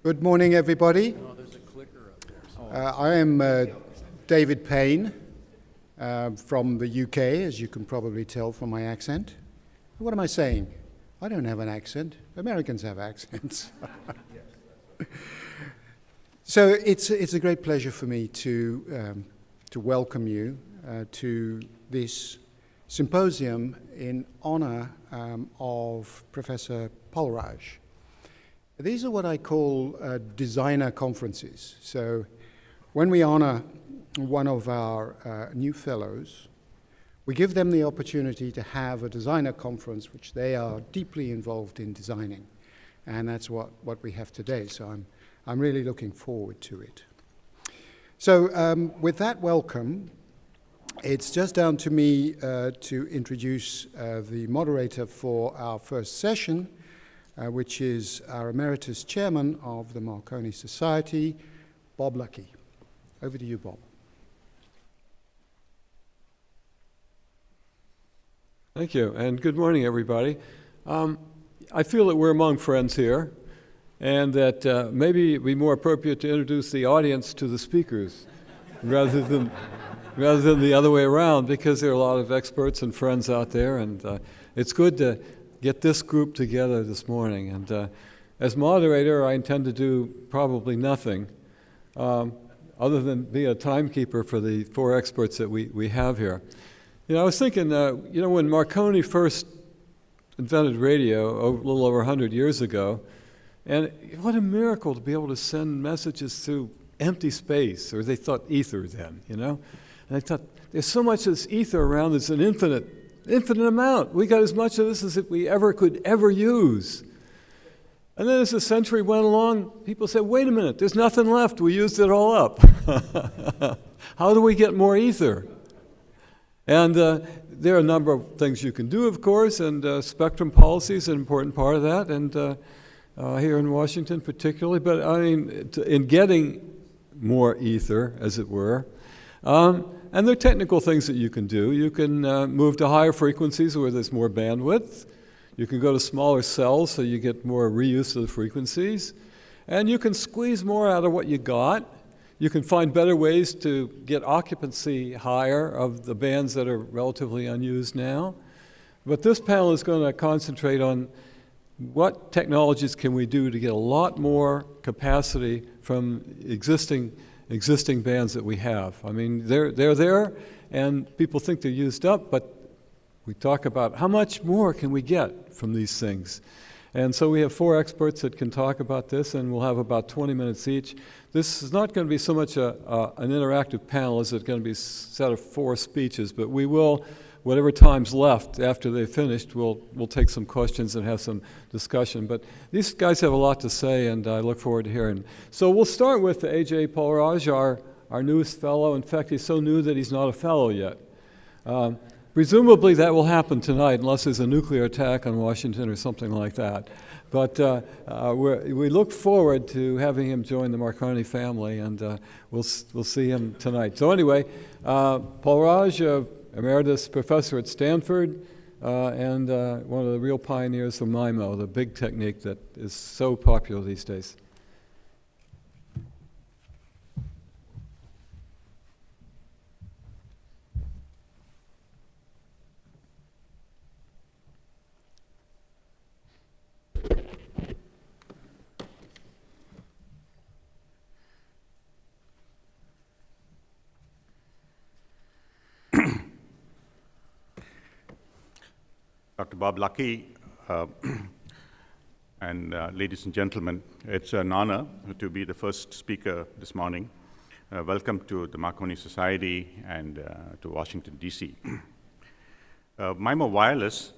Good morning, everybody. Oh, there's a clicker up there. I am David Payne from the UK, as you can probably tell from my accent. What am I saying? I don't have an accent. Americans have accents. So it's a great pleasure for me to welcome you to this symposium in honor of Professor Polraj. These are what I call designer conferences. So when we honor one of our new fellows, we give them the opportunity to have a designer conference which they are deeply involved in designing. And that's what we have today. So I'm really looking forward to it. So with that welcome, it's just down to me to introduce the moderator for our first session, which is our emeritus chairman of the Marconi Society, Bob Luckey. Over to you, Bob. Thank you, and good morning, everybody. I feel that we're among friends here, and that maybe it'd be more appropriate to introduce the audience to the speakers rather than the other way around, because there are a lot of experts and friends out there, and it's good to get this group together this morning. And as moderator, I intend to do probably nothing other than be a timekeeper for the four experts that we have here. You know, I was thinking, when Marconi first invented radio a little over 100 years ago, and what a miracle to be able to send messages through empty space, or they thought ether then, And I thought, there's so much of this ether around, it's an infinite amount. We got as much of this as we could ever use. And then as the century went along, people said, wait a minute, there's nothing left. We used it all up. How do we get more ether? And there are a number of things you can do, of course, and spectrum policy is an important part of that, and here in Washington particularly. But I mean, in getting more ether, as it were, and there are technical things that you can do. You can move to higher frequencies where there's more bandwidth. You can go to smaller cells so you get more reuse of the frequencies. And you can squeeze more out of what you got. You can find better ways to get occupancy higher of the bands that are relatively unused now. But this panel is going to concentrate on what technologies can we do to get a lot more capacity from existing bands that we have. I mean, they're there, and people think they're used up, but we talk about how much more can we get from these things. And so we have four experts that can talk about this, and we'll have about 20 minutes each. This is not going to be so much an interactive panel as it's going to be a set of four speeches, but we will, whatever time's left after they've finished, we'll take some questions and have some discussion. But these guys have a lot to say, and I look forward to hearing. So we'll start with A.J. Polraj, our newest fellow. In fact, he's so new that he's not a fellow yet. Presumably that will happen tonight, unless there's a nuclear attack on Washington or something like that. But we look forward to having him join the Marconi family, and we'll see him tonight. So anyway, Polraj, emeritus professor at Stanford, and one of the real pioneers of MIMO, the big technique that is so popular these days. Dr. Bob Luckey, and ladies and gentlemen, it's an honor to be the first speaker this morning. Welcome to the Marconi Society and to Washington, D.C. MIMO wireless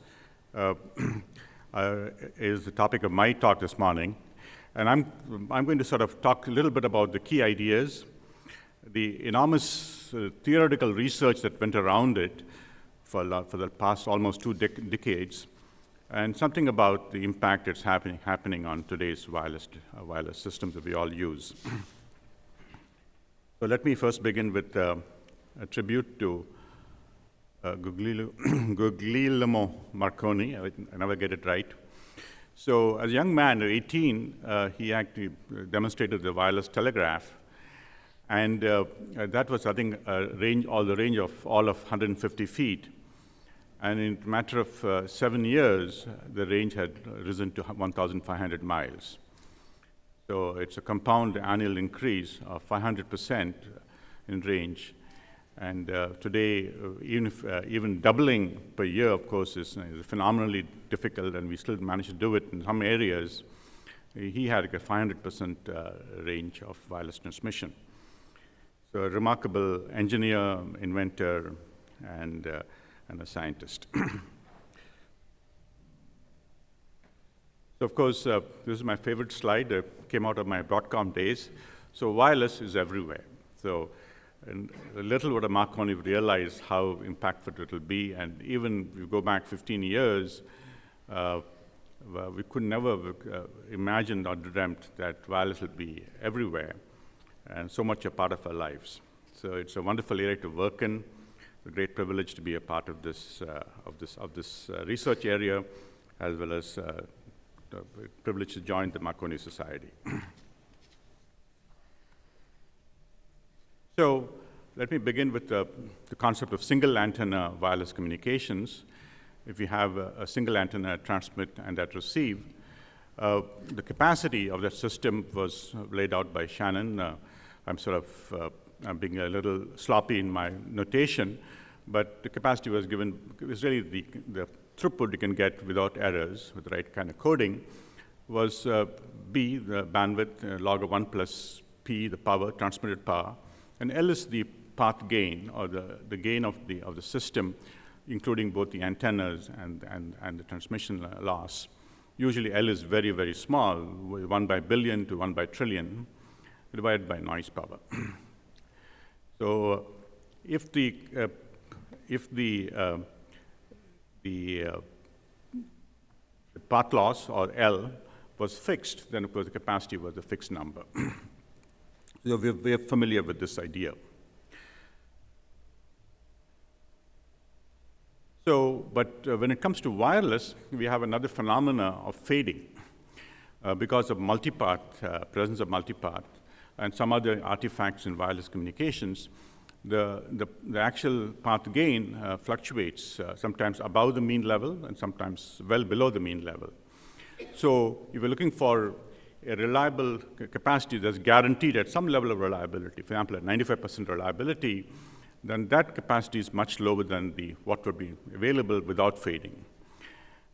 is the topic of my talk this morning, and I'm going to sort of talk a little bit about the key ideas, the enormous theoretical research that went around it for the past almost two decades, and something about the impact that's happening on today's wireless systems that we all use. So let me first begin with a tribute to Guglielmo Marconi. I never get it right. So as a young man, at 18, he actually demonstrated the wireless telegraph. And that was, I think, the range of all of 150 feet. And in a matter of 7 years, the range had risen to 1,500 miles. So it's a compound annual increase of 500% in range. And today, even doubling per year, of course, is phenomenally difficult, and we still manage to do it in some areas. He had a 500% range of wireless transmission. So a remarkable engineer, inventor, and a scientist. So of course, this is my favorite slide. It came out of my Broadcom days. So wireless is everywhere. So and little would a Marconi realize how impactful it will be. And even if you go back 15 years, we could never imagine or dreamt that wireless will be everywhere and so much a part of our lives. So it's a wonderful area to work in. It's a great privilege to be a part of this research area, as well as privilege to join the Marconi Society. So let me begin with the concept of single antenna wireless communications. If you have a single antenna transmit and that receive, the capacity of that system was laid out by Shannon. I'm sort of I'm being a little sloppy in my notation, but the capacity was given. It was really the throughput you can get without errors with the right kind of coding was B, the bandwidth, log of 1 plus P, the power, transmitted power, and L is the path gain, or the gain of the system, including both the antennas and the transmission loss. Usually L is very, very small, 1 by billion to 1 by trillion, divided by noise power. So if the path loss, or L, was fixed, then of course the capacity was a fixed number. So we're familiar with this idea. So, but when it comes to wireless, we have another phenomena of fading because of multipath, presence of multipath, and some other artifacts in wireless communications. The actual path gain fluctuates, sometimes above the mean level and sometimes well below the mean level. So if you're looking for a reliable capacity that's guaranteed at some level of reliability, for example, at 95% reliability, then that capacity is much lower than what would be available without fading.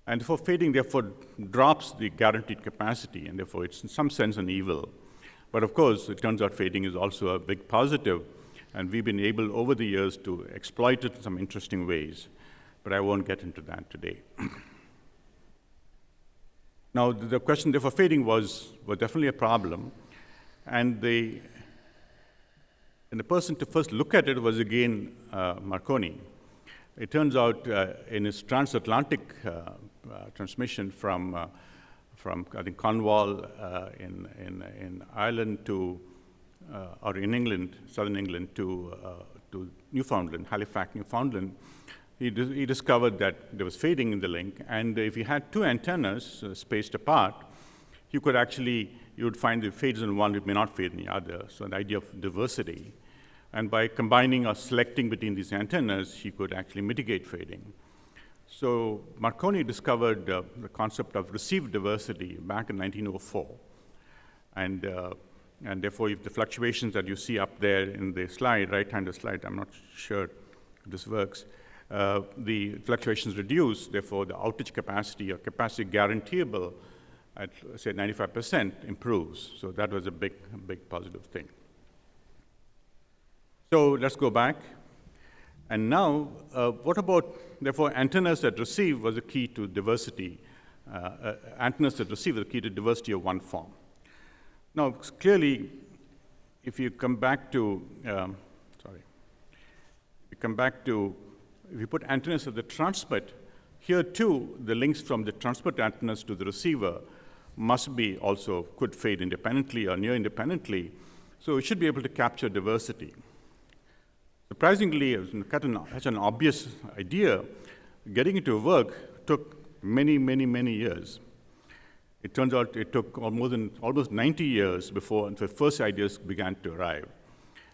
And for fading, therefore, drops the guaranteed capacity, and therefore it's in some sense an evil. But of course, it turns out fading is also a big positive, and we've been able over the years to exploit it in some interesting ways, but I won't get into that today. Now, the question therefore fading was definitely a problem, and the person to first look at it was again Marconi. It turns out in his transatlantic transmission from I think Cornwall in Ireland to or in England, southern England to Newfoundland, Halifax, Newfoundland, he discovered that there was fading in the link, and if you had two antennas spaced apart, you would find the fades in one, it may not fade in the other. So the idea of diversity. And by combining or selecting between these antennas, he could actually mitigate fading. So Marconi discovered the concept of received diversity back in 1904. And therefore, if the fluctuations that you see up there in the slide, right-handed slide, I'm not sure if this works, the fluctuations reduce, therefore the outage capacity or capacity guaranteeable at, say, 95% improves. So that was a big positive thing. So let's go back. And now, what about, therefore, antennas that receive was a key to diversity. Antennas that receive was a key to diversity of one form. Now, clearly, if you come back to, if you put antennas at the transmit, here too, the links from the transmit antennas to the receiver must be also, could fade independently or near independently. So it should be able to capture diversity. Surprisingly, it was such an obvious idea, getting it to work took many years. It turns out it took almost 90 years before the first ideas began to arrive.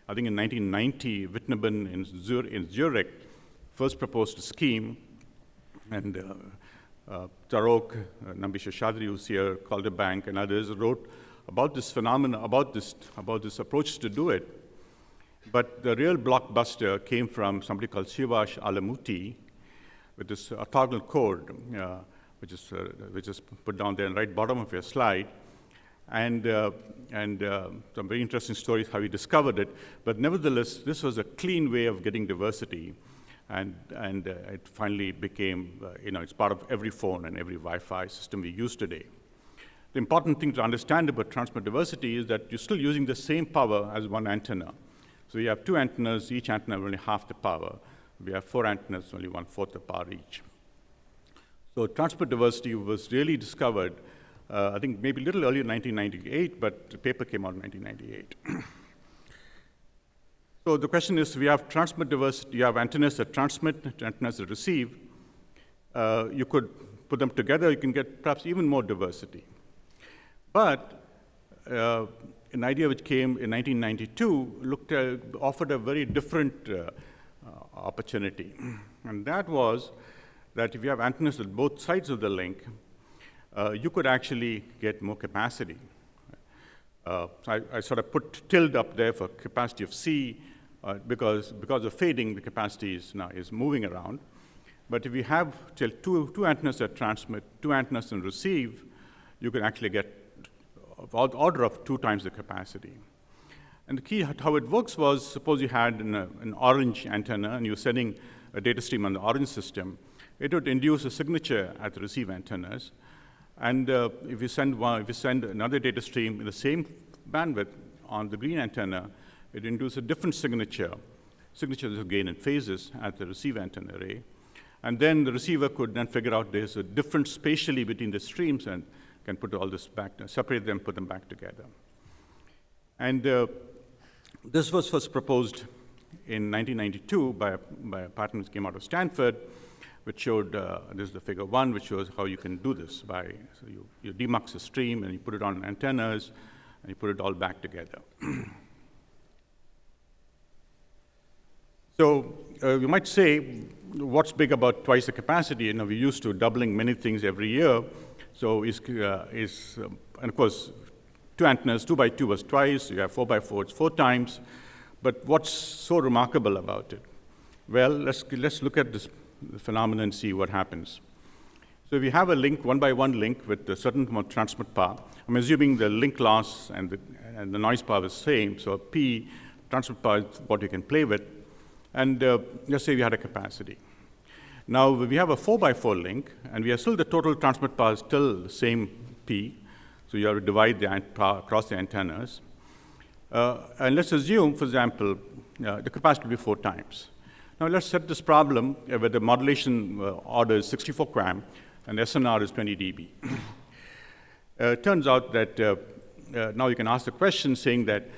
I think in 1990, Wittneben in Zurich first proposed a scheme, and Tarok, Nambisha Shadri, who's here, Calderbank, and others wrote about this phenomenon, about this approach to do it. But the real blockbuster came from somebody called Shivash Alamuti with this orthogonal code, which is put down there in the right bottom of your slide. And some very interesting stories how he discovered it. But nevertheless, this was a clean way of getting diversity. And it finally became, it's part of every phone and every Wi-Fi system we use today. The important thing to understand about transmit diversity is that you're still using the same power as one antenna. So you have two antennas, each antenna only half the power. We have four antennas, only 1/4 the power each. So transmit diversity was really discovered, I think maybe a little earlier in 1998, but the paper came out in 1998. So the question is, we have transmit diversity, you have antennas that transmit, antennas that receive. You could put them together, you can get perhaps even more diversity. But an idea which came in 1992 offered a very different opportunity. And that was that if you have antennas at both sides of the link, you could actually get more capacity. I sort of put tilde up there for capacity of C, because of fading, the capacity is moving around. But if you have two antennas that transmit, two antennas that receive, you can actually get order of 2 times the capacity. And the key how it works was, suppose you had an orange antenna and you're sending a data stream on the orange system, it would induce a signature at the receive antennas. And if you send another data stream in the same bandwidth on the green antenna, it induces a different signature. Signatures are gained in phases at the receive antenna array. And then the receiver could then figure out there's a difference spatially between the streams and can put all this back, separate them, put them back together. And this was first proposed in 1992 by a patent which came out of Stanford, which showed, this is the figure 1, which shows how you can do this so you demux a stream and you put it on antennas and you put it all back together. So you might say, what's big about twice the capacity? We're used to doubling many things every year. So and of course, 2 antennas, 2 by 2 was twice, you have 4 by 4, it's 4 times. But what's so remarkable about it? Well, let's look at this phenomenon and see what happens. So if you have a link, 1 by 1 link with a certain amount of transmit power, I'm assuming the link loss and the noise power is the same, so P, transmit power is what you can play with. And let's say we had a capacity. Now, if we have a 4 by 4 link, and we are still the total transmit power is still the same P, so you have to divide the power across the antennas. And let's assume, for example, the capacity will be 4 times. Now, let's set this problem where the modulation order is 64 QAM, and SNR is 20 dB. It turns out that now you can ask the question saying that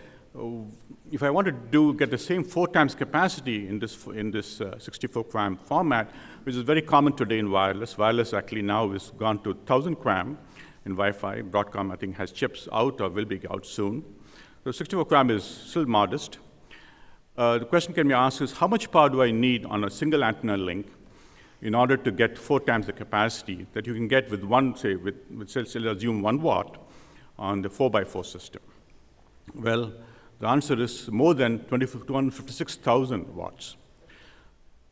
if I want to get the same 4 times capacity in this 64 QAM format, which is very common today in wireless. Wireless actually now has gone to 1000 QAM in Wi-Fi. Broadcom, I think, has chips out or will be out soon. So 64 QAM is still modest. The question can be asked is, how much power do I need on a single antenna link in order to get 4 times the capacity that you can get with let's assume 1 watt on the 4 by 4 system? Well, the answer is more than 256,000 watts.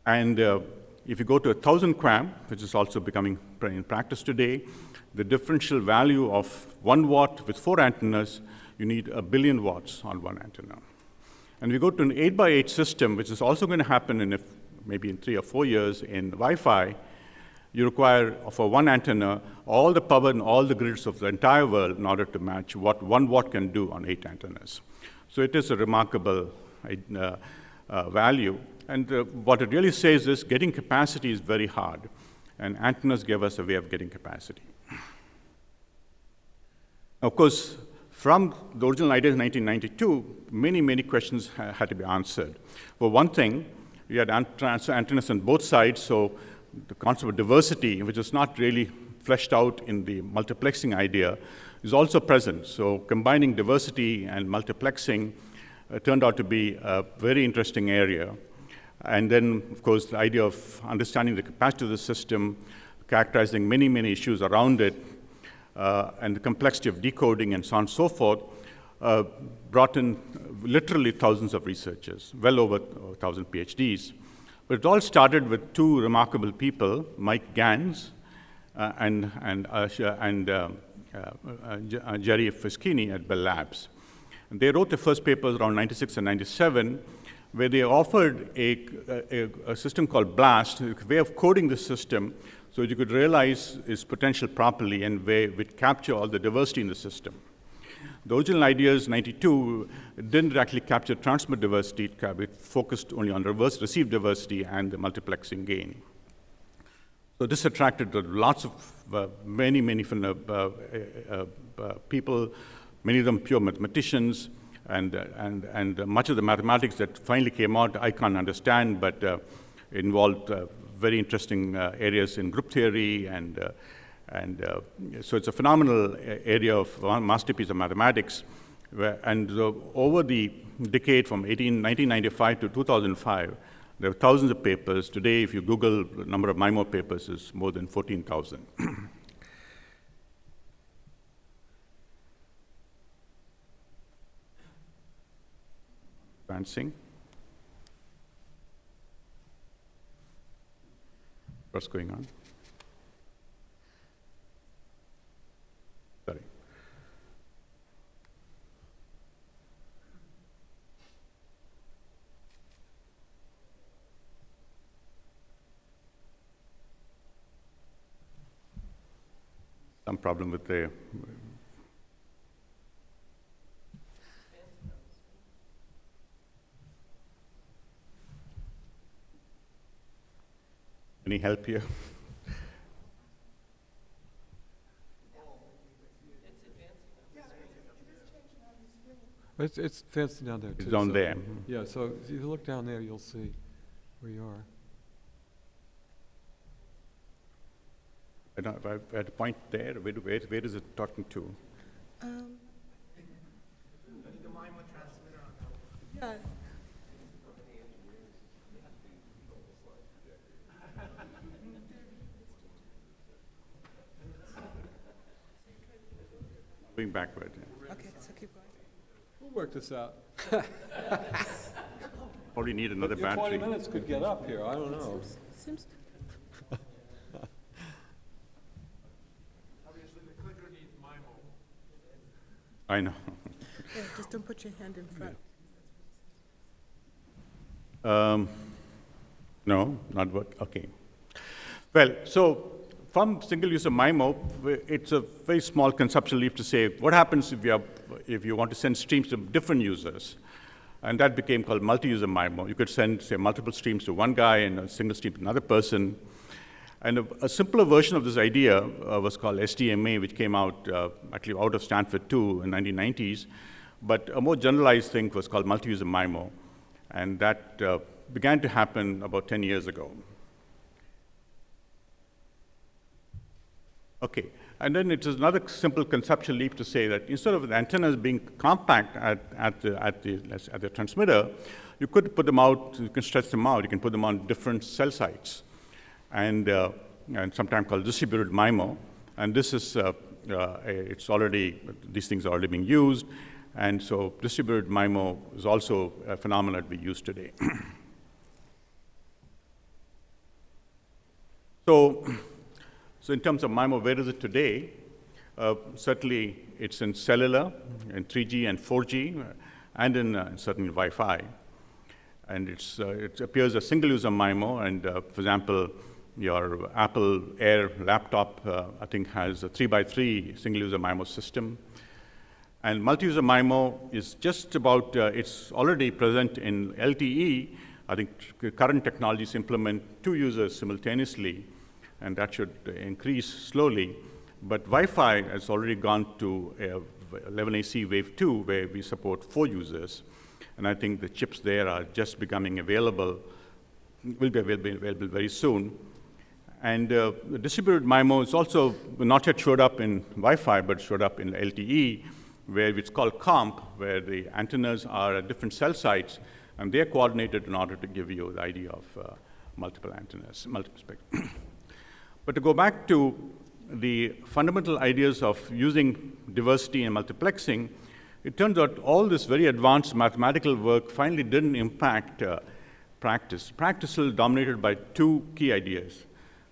And if you go to 1000 QAM, which is also becoming in practice today, the differential value of 1 watt with 4 antennas, you need 1 billion watts on 1 antenna. And we go to an 8 by 8 system, which is also going to happen maybe in 3 or 4 years in Wi-Fi. You require, for 1 antenna, all the power in all the grids of the entire world in order to match what 1 watt can do on 8 antennas. So it is a remarkable value. And what it really says is getting capacity is very hard. And antennas give us a way of getting capacity. Of course, from the original idea in 1992, many, many questions had to be answered. For one thing, we had antennas on both sides, so the concept of diversity, which is not really fleshed out in the multiplexing idea is also present. So combining diversity and multiplexing turned out to be a very interesting area. And then, of course, the idea of understanding the capacity of the system, characterizing many, many issues around it, and the complexity of decoding and so on and so forth, brought in literally thousands of researchers, well over 1,000 PhDs. But it all started with two remarkable people, Mike Gans and Jerry Fischini at Bell Labs. And they wrote the first papers around 96 and 97, where they offered a system called BLAST, a way of coding the system so that you could realize its potential properly and where it would capture all the diversity in the system. The original ideas, 92, didn't actually capture transmit diversity. It focused only on reverse receive diversity and the multiplexing gain. So this attracted lots of many people, many of them pure mathematicians, and much of the mathematics that finally came out I can't understand, but involved very interesting areas in group theory, and so it's a phenomenal area of masterpiece of mathematics. Over the decade from 1995 to 2005, there are thousands of papers. Today, if you Google the number of MIMO papers, is more than 14,000. Advancing. What's going on? Sorry. Some problem with the any help here? It's advancing down there, too. It's down so- there. Yeah, so if you look down there, you'll see where you are. I don't, if I had a point there, where is it talking to? Yeah. Going backward. Okay, so keep going. We'll work this out. Probably need another Your 20 battery. minutes could get up here, I don't know. Seems I know. yeah, just don't put your hand in front. No, not work. Okay. Well, so from single-user MIMO, it's a very small conceptual leap to say what happens if you want to send streams to different users, and that became called multi-user MIMO. You could send, say, multiple streams to one guy and a single stream to another person. And a simpler version of this idea was called SDMA, which came out actually out of Stanford too in the 1990s. But a more generalized thing was called multi-user MIMO, and that began to happen about 10 years ago. Okay, and then it is another simple conceptual leap to say that instead of the antennas being compact at the transmitter, you could put them out, you can stretch them out, you can put them on different cell sites, and sometimes called distributed MIMO. And this is, it's already, these things are already being used, and so distributed MIMO is also a phenomenon that we use today. So in terms of MIMO, where is it today? Certainly, it's in cellular, in 3G and 4G, and in certainly Wi-Fi. And it appears as single-user MIMO, and for example, your Apple Air laptop, I think, has a 3x3 single-user MIMO system. And multi-user MIMO is just about, it's already present in LTE. I think current technologies implement 2 users simultaneously, and that should increase slowly. But Wi-Fi has already gone to 11AC Wave 2, where we support 4 users. And I think the chips there are just becoming available, will be available very soon. And the distributed MIMO is also not yet showed up in Wi-Fi, but showed up in LTE, where it's called COMP, where the antennas are at different cell sites, and they're coordinated in order to give you the idea of multiple antennas, multiple spectrum. But to go back to the fundamental ideas of using diversity and multiplexing, it turns out all this very advanced mathematical work finally didn't impact practice. Practice is dominated by two key ideas.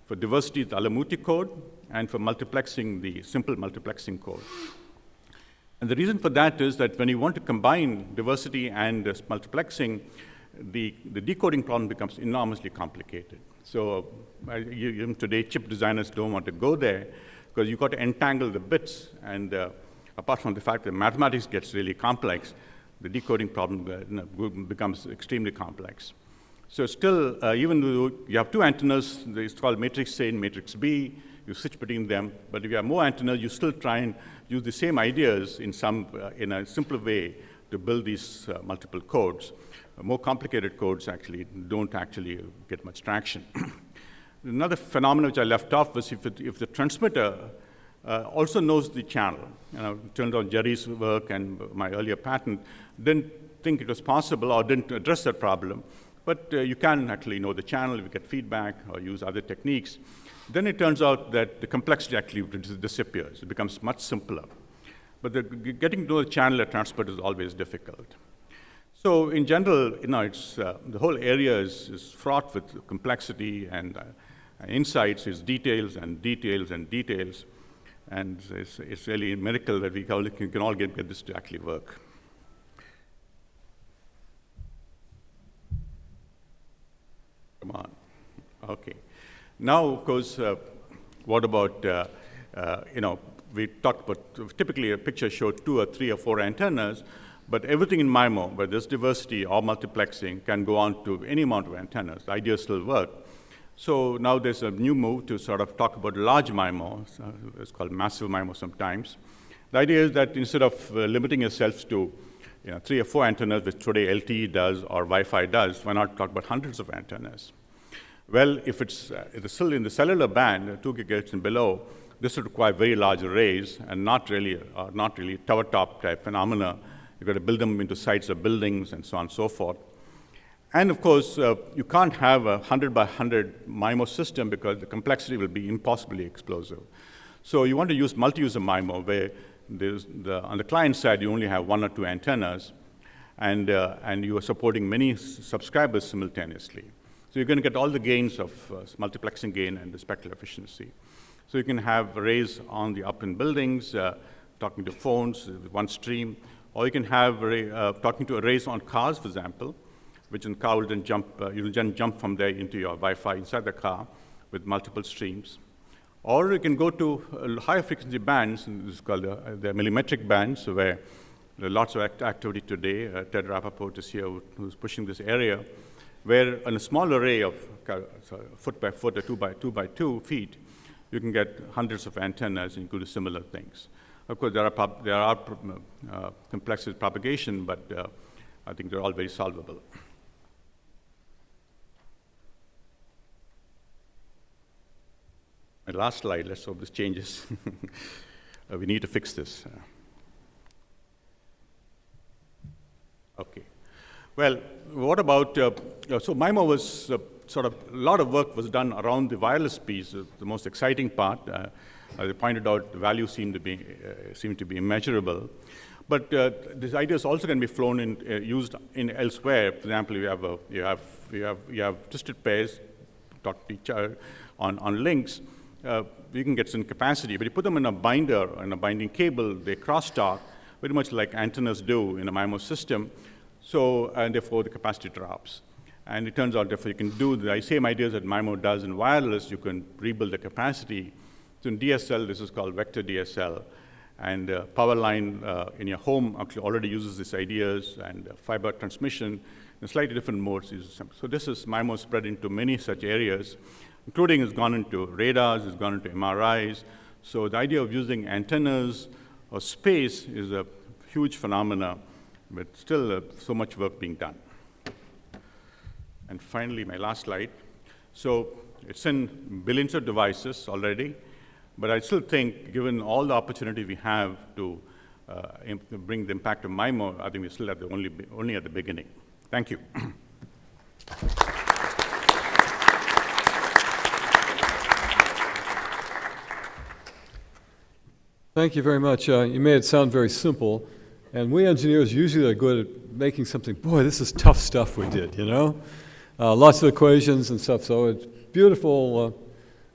For diversity, the Alamuti code, and for multiplexing, the simple multiplexing code. And the reason for that is that when you want to combine diversity and multiplexing, the decoding problem becomes enormously complicated. So even today, chip designers don't want to go there because you've got to entangle the bits. And apart from the fact that mathematics gets really complex, the decoding problem becomes extremely complex. So still, even though you have two antennas, it's called matrix A and matrix B, you switch between them. But if you have more antennas, you still try and use the same ideas in a simpler way to build these multiple codes. More complicated codes actually don't get much traction. Another phenomenon which I left off was if the transmitter also knows the channel. It turned out Jerry's work and my earlier patent didn't think it was possible or didn't address that problem. But you can actually know the channel, you get feedback, or use other techniques. Then it turns out that the complexity actually disappears. It becomes much simpler. But getting to know the channel at transmitter is always difficult. So in general, it's, the whole area is fraught with complexity and insights. It's details and details and details. And it's really a miracle that we can all get this to actually work. Come on. Okay. Now, of course, what about, we talked about, typically a picture showed 2 or 3 or 4 antennas, but everything in MIMO, whether there's diversity or multiplexing, can go on to any amount of antennas. The ideas still work. So now there's a new move to sort of talk about large MIMO. It's called massive MIMO sometimes. The idea is that instead of limiting yourselves to 3 or 4 antennas, which today LTE does or Wi-Fi does, why not talk about hundreds of antennas? Well, if it's still in the cellular band, 2 gigahertz and below, this would require very large arrays and not really tower top type phenomena. You've got to build them into sites of buildings and so on and so forth. And of course, you can't have a 100 by 100 MIMO system because the complexity will be impossibly explosive. So you want to use multi-user MIMO where on the client side, you only have 1 or 2 antennas, and you are supporting many subscribers simultaneously. So you're going to get all the gains of multiplexing gain and the spectral efficiency. So you can have arrays on the up in buildings, talking to phones with one stream, or you can have talking to arrays on cars, for example, which in the car will then jump, you'll then jump from there into your Wi-Fi inside the car with multiple streams. Or you can go to higher frequency bands, and this is called the millimetric bands, where there are lots of activity today. Ted Rappaport is here, who's pushing this area, where in a small array of foot by foot or 2 by 2 by 2 feet, you can get hundreds of antennas and you can do similar things. Of course, there are complex with propagation, but I think they're all very solvable. My last slide, let's hope this changes. We need to fix this. Okay. Well, what about, so MIMO was sort of, a lot of work was done around the wireless piece, the most exciting part. As I pointed out, the values seem to be immeasurable. But this idea is also going to be flown in, used in elsewhere. For example, you have twisted pairs talk to each other on links. You can get some capacity, but you put them in a binder, in a binding cable, they crosstalk, very much like antennas do in a MIMO system. So, and therefore the capacity drops. And it turns out, therefore, you can do the same ideas that MIMO does in wireless, you can rebuild the capacity. So in DSL, this is called vector DSL. And power line in your home actually already uses these ideas, and fiber transmission in slightly different modes. So this is MIMO spread into many such areas, including it's gone into radars, it's gone into MRIs. So the idea of using antennas or space is a huge phenomena, but still so much work being done. And finally, my last slide. So It's in billions of devices already, but I still think, given all the opportunity we have to bring the impact of MIMO, I think we're still only at the beginning. Thank you. Thank you very much. You made it sound very simple, and we engineers usually are good at making something, boy, this is tough stuff we did, you know? Lots of equations and stuff, so it's beautiful,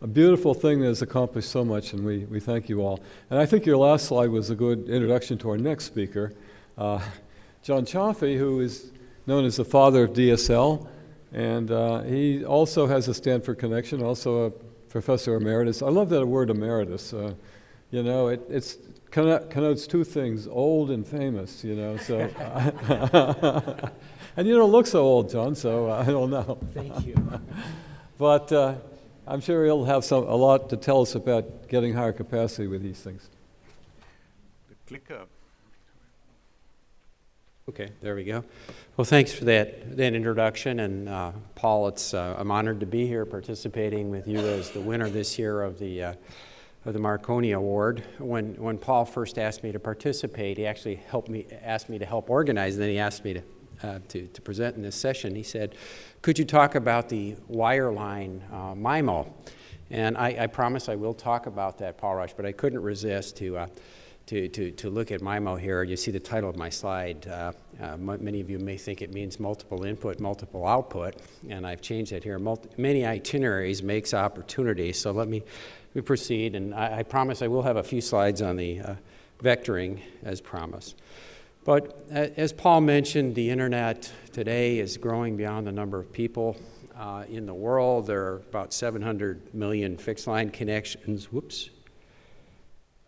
a beautiful thing that has accomplished so much, and we thank you all. And I think your last slide was a good introduction to our next speaker, John Chaffee, who is known as the father of DSL, and he also has a Stanford connection, also a professor emeritus. I love that word emeritus. You know, it connotes two things, old and famous, you know, so. And you don't look so old, John, so I don't know. Thank you. But I'm sure he'll have a lot to tell us about getting higher capacity with these things. The clicker. Okay, there we go. Well, thanks for that introduction. And Paul, I'm honored to be here participating with you as the winner this year of the Marconi Award. When Paul first asked me to participate, he actually asked me to help organize, and then he asked me to present in this session. He said, could you talk about the wireline MIMO? And I promise I will talk about that, Paul Rush, but I couldn't resist to look at MIMO here. You see the title of my slide. Many of you may think it means multiple input, multiple output, and I've changed that here. Many itineraries makes opportunity, so let me proceed, and I promise I will have a few slides on the vectoring as promised. But as Paul mentioned, the internet today is growing beyond the number of people in the world. There are about 700 million fixed line connections. Whoops.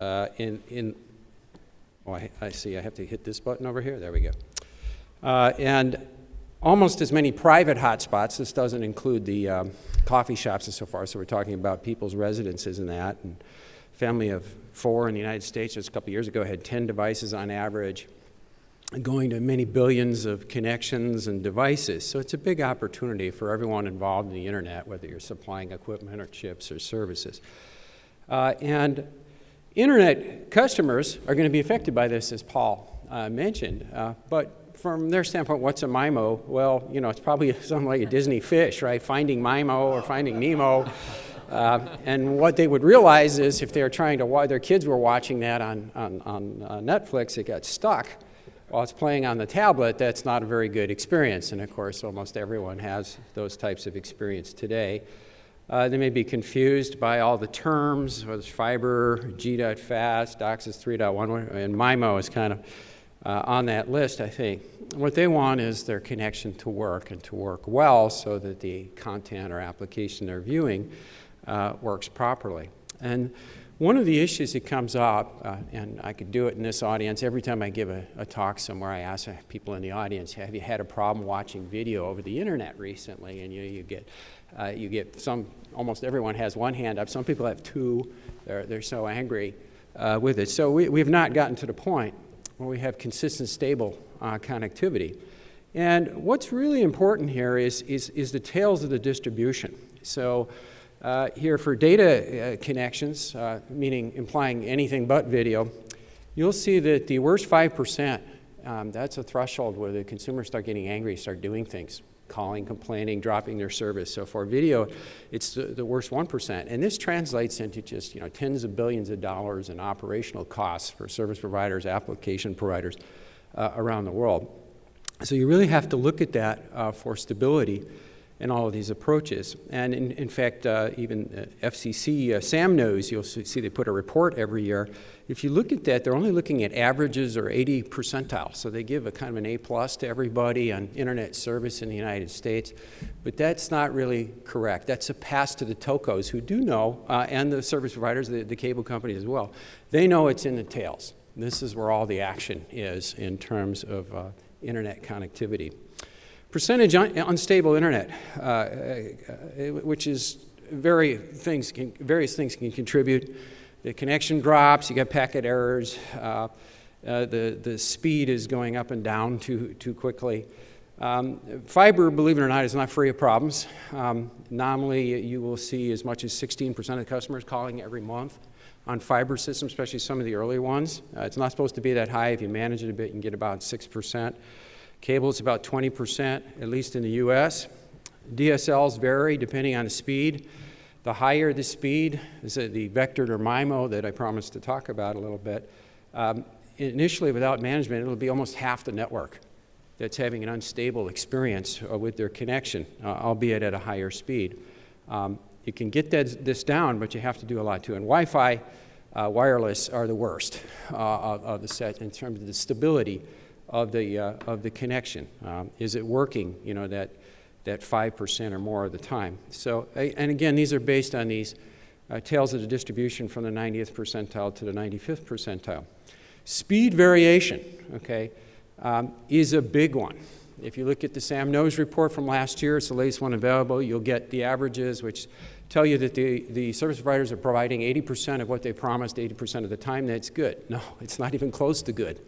I see I have to hit this button over here. There we go. And almost as many private hotspots. This doesn't include the coffee shops and so far, so we're talking about people's residences and that. And family of 4 in the United States just a couple years ago had 10 devices on average, going to many billions of connections and devices. So it's a big opportunity for everyone involved in the internet, whether you're supplying equipment or chips or services. And internet customers are going to be affected by this, as Paul mentioned. But from their standpoint, what's a MIMO? Well, you know, it's probably something like a Disney fish, right? Finding MIMO or Finding Nemo. And what they would realize is if they were trying to their kids were watching that on Netflix, it got stuck while it's playing on the tablet. That's not a very good experience. And of course, almost everyone has those types of experience today. They may be confused by all the terms, whether it's fiber, G.fast, DOCSIS 3.1, and MIMO is kind of on that list, I think. What they want is their connection to work and to work well so that the content or application they're viewing works properly. And one of the issues that comes up, and I could do it in this audience, every time I give a talk somewhere, I ask people in the audience, have you had a problem watching video over the internet recently? And you get some, almost everyone has one hand up. Some people have two. They're so angry with it. So we've not gotten to the point where we have consistent, stable connectivity. And what's really important here is the tails of the distribution. So here for data connections, meaning implying anything but video, you'll see that the worst 5%, that's a threshold where the consumers start getting angry, start doing things, calling, complaining, dropping their service. So for video, it's the worst 1%. And this translates into just tens of billions of dollars in operational costs for service providers, application providers around the world. So you really have to look at that for stability in all of these approaches. And in fact, even FCC SAM knows, you'll see they put a report every year. If you look at that, they're only looking at averages or 80 percentile. So they give a kind of an A+ to everybody on internet service in the United States. But that's not really correct. That's a pass to the telcos who do know, and the service providers, the cable companies as well. They know it's in the tails. This is where all the action is in terms of internet connectivity. Percentage unstable internet, which is various things can contribute. The connection drops, you get packet errors, the speed is going up and down too quickly. Fiber, believe it or not, is not free of problems. Nominally, you will see as much as 16% of the customers calling every month on fiber systems, especially some of the earlier ones. It's not supposed to be that high. If you manage it a bit, you can get about 6%. Cable is about 20%, at least in the US. DSLs vary depending on the speed. The higher the speed, is the vectored or MIMO that I promised to talk about a little bit. Initially, without management, it'll be almost half the network that's having an unstable experience with their connection, albeit at a higher speed. You can get this down, but you have to do a lot too. And Wi-Fi, wireless are the worst of the set in terms of the stability of the connection. Is it working? You know, that 5% or more of the time. So, and again, these are based on these tails of the distribution from the 90th percentile to the 95th percentile. Speed variation, okay, is a big one. If you look at the Sam Nose report from last year, it's the latest one available, you'll get the averages, which tell you that the service providers are providing 80% of what they promised 80% of the time. That's good. No, it's not even close to good.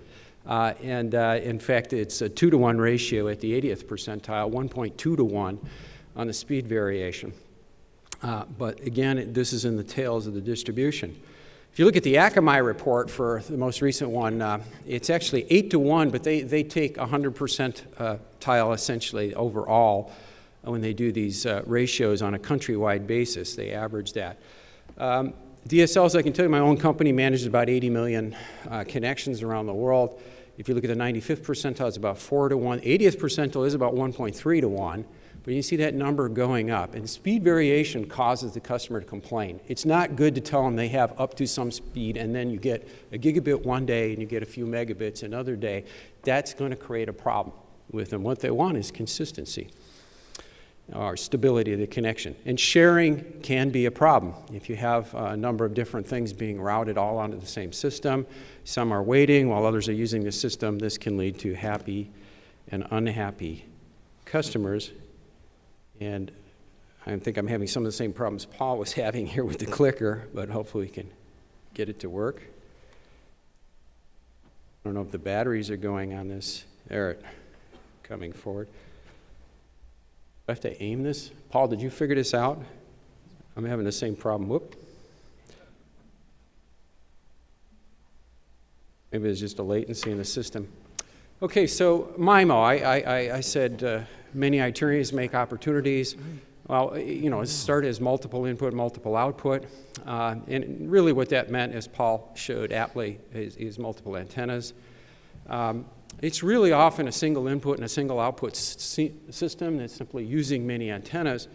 In fact, it's a 2-to-1 ratio at the 80th percentile, 1.2 to 1 on the speed variation. But again, this is in the tails of the distribution. If you look at the Akamai report for the most recent one, it's actually 8 to 1, but they take 100% tile essentially overall when they do these ratios on a countrywide basis. They average that. DSLs, I can tell you, my own company manages about 80 million connections around the world. If you look at the 95th percentile, it's about 4 to 1. 80th percentile is about 1.3 to 1. But you see that number going up. And speed variation causes the customer to complain. It's not good to tell them they have up to some speed, and then you get a gigabit one day and you get a few megabits another day. That's going to create a problem with them. What they want is consistency or stability of the connection. And sharing can be a problem. If you have a number of different things being routed all onto the same system, some are waiting while others are using the system, this can lead to happy and unhappy customers. And I think I'm having some of the same problems Paul was having here with the clicker, but hopefully we can get it to work. I don't know if the batteries are going on this. They're coming forward. Do I have to aim this? Paul, did you figure this out? I'm having the same problem. Whoop. Maybe there's just a latency in the system. Okay, so MIMO, I said many itineraries make opportunities. Well, you know, it started as multiple input, multiple output. And really what that meant, as Paul showed aptly, is multiple antennas. It's really often a single input and a single output system that's simply using many antennas.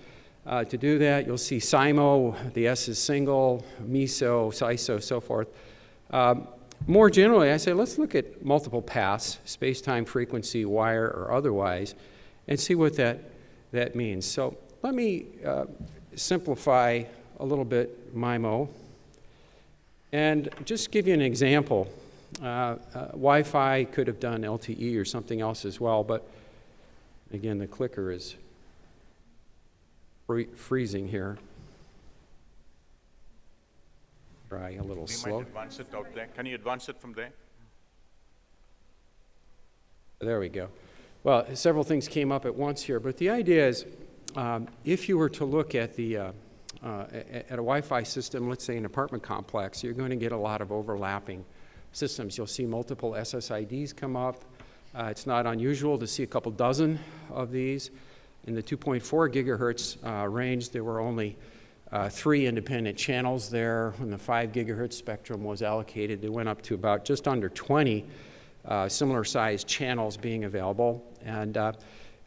To do that, you'll see SIMO, the S is single, MISO, SISO, so forth. More generally, I say let's look at multiple paths, space-time, frequency, wire, or otherwise, and see what that means. So let me simplify a little bit MIMO and just give you an example. Wi-Fi could have done LTE or something else as well, but again, the clicker is freezing here. Try a little slow. You might advance it out there. Can you advance it from there? There we go. Well, several things came up at once here, but the idea is if you were to look at at a Wi-Fi system, let's say an apartment complex, you're going to get a lot of overlapping systems. You'll see multiple SSIDs come up. It's not unusual to see a couple dozen of these. In the 2.4 gigahertz range, there were only 3 independent channels there. When the 5 gigahertz spectrum was allocated, they went up to about just under 20 similar sized channels being available. And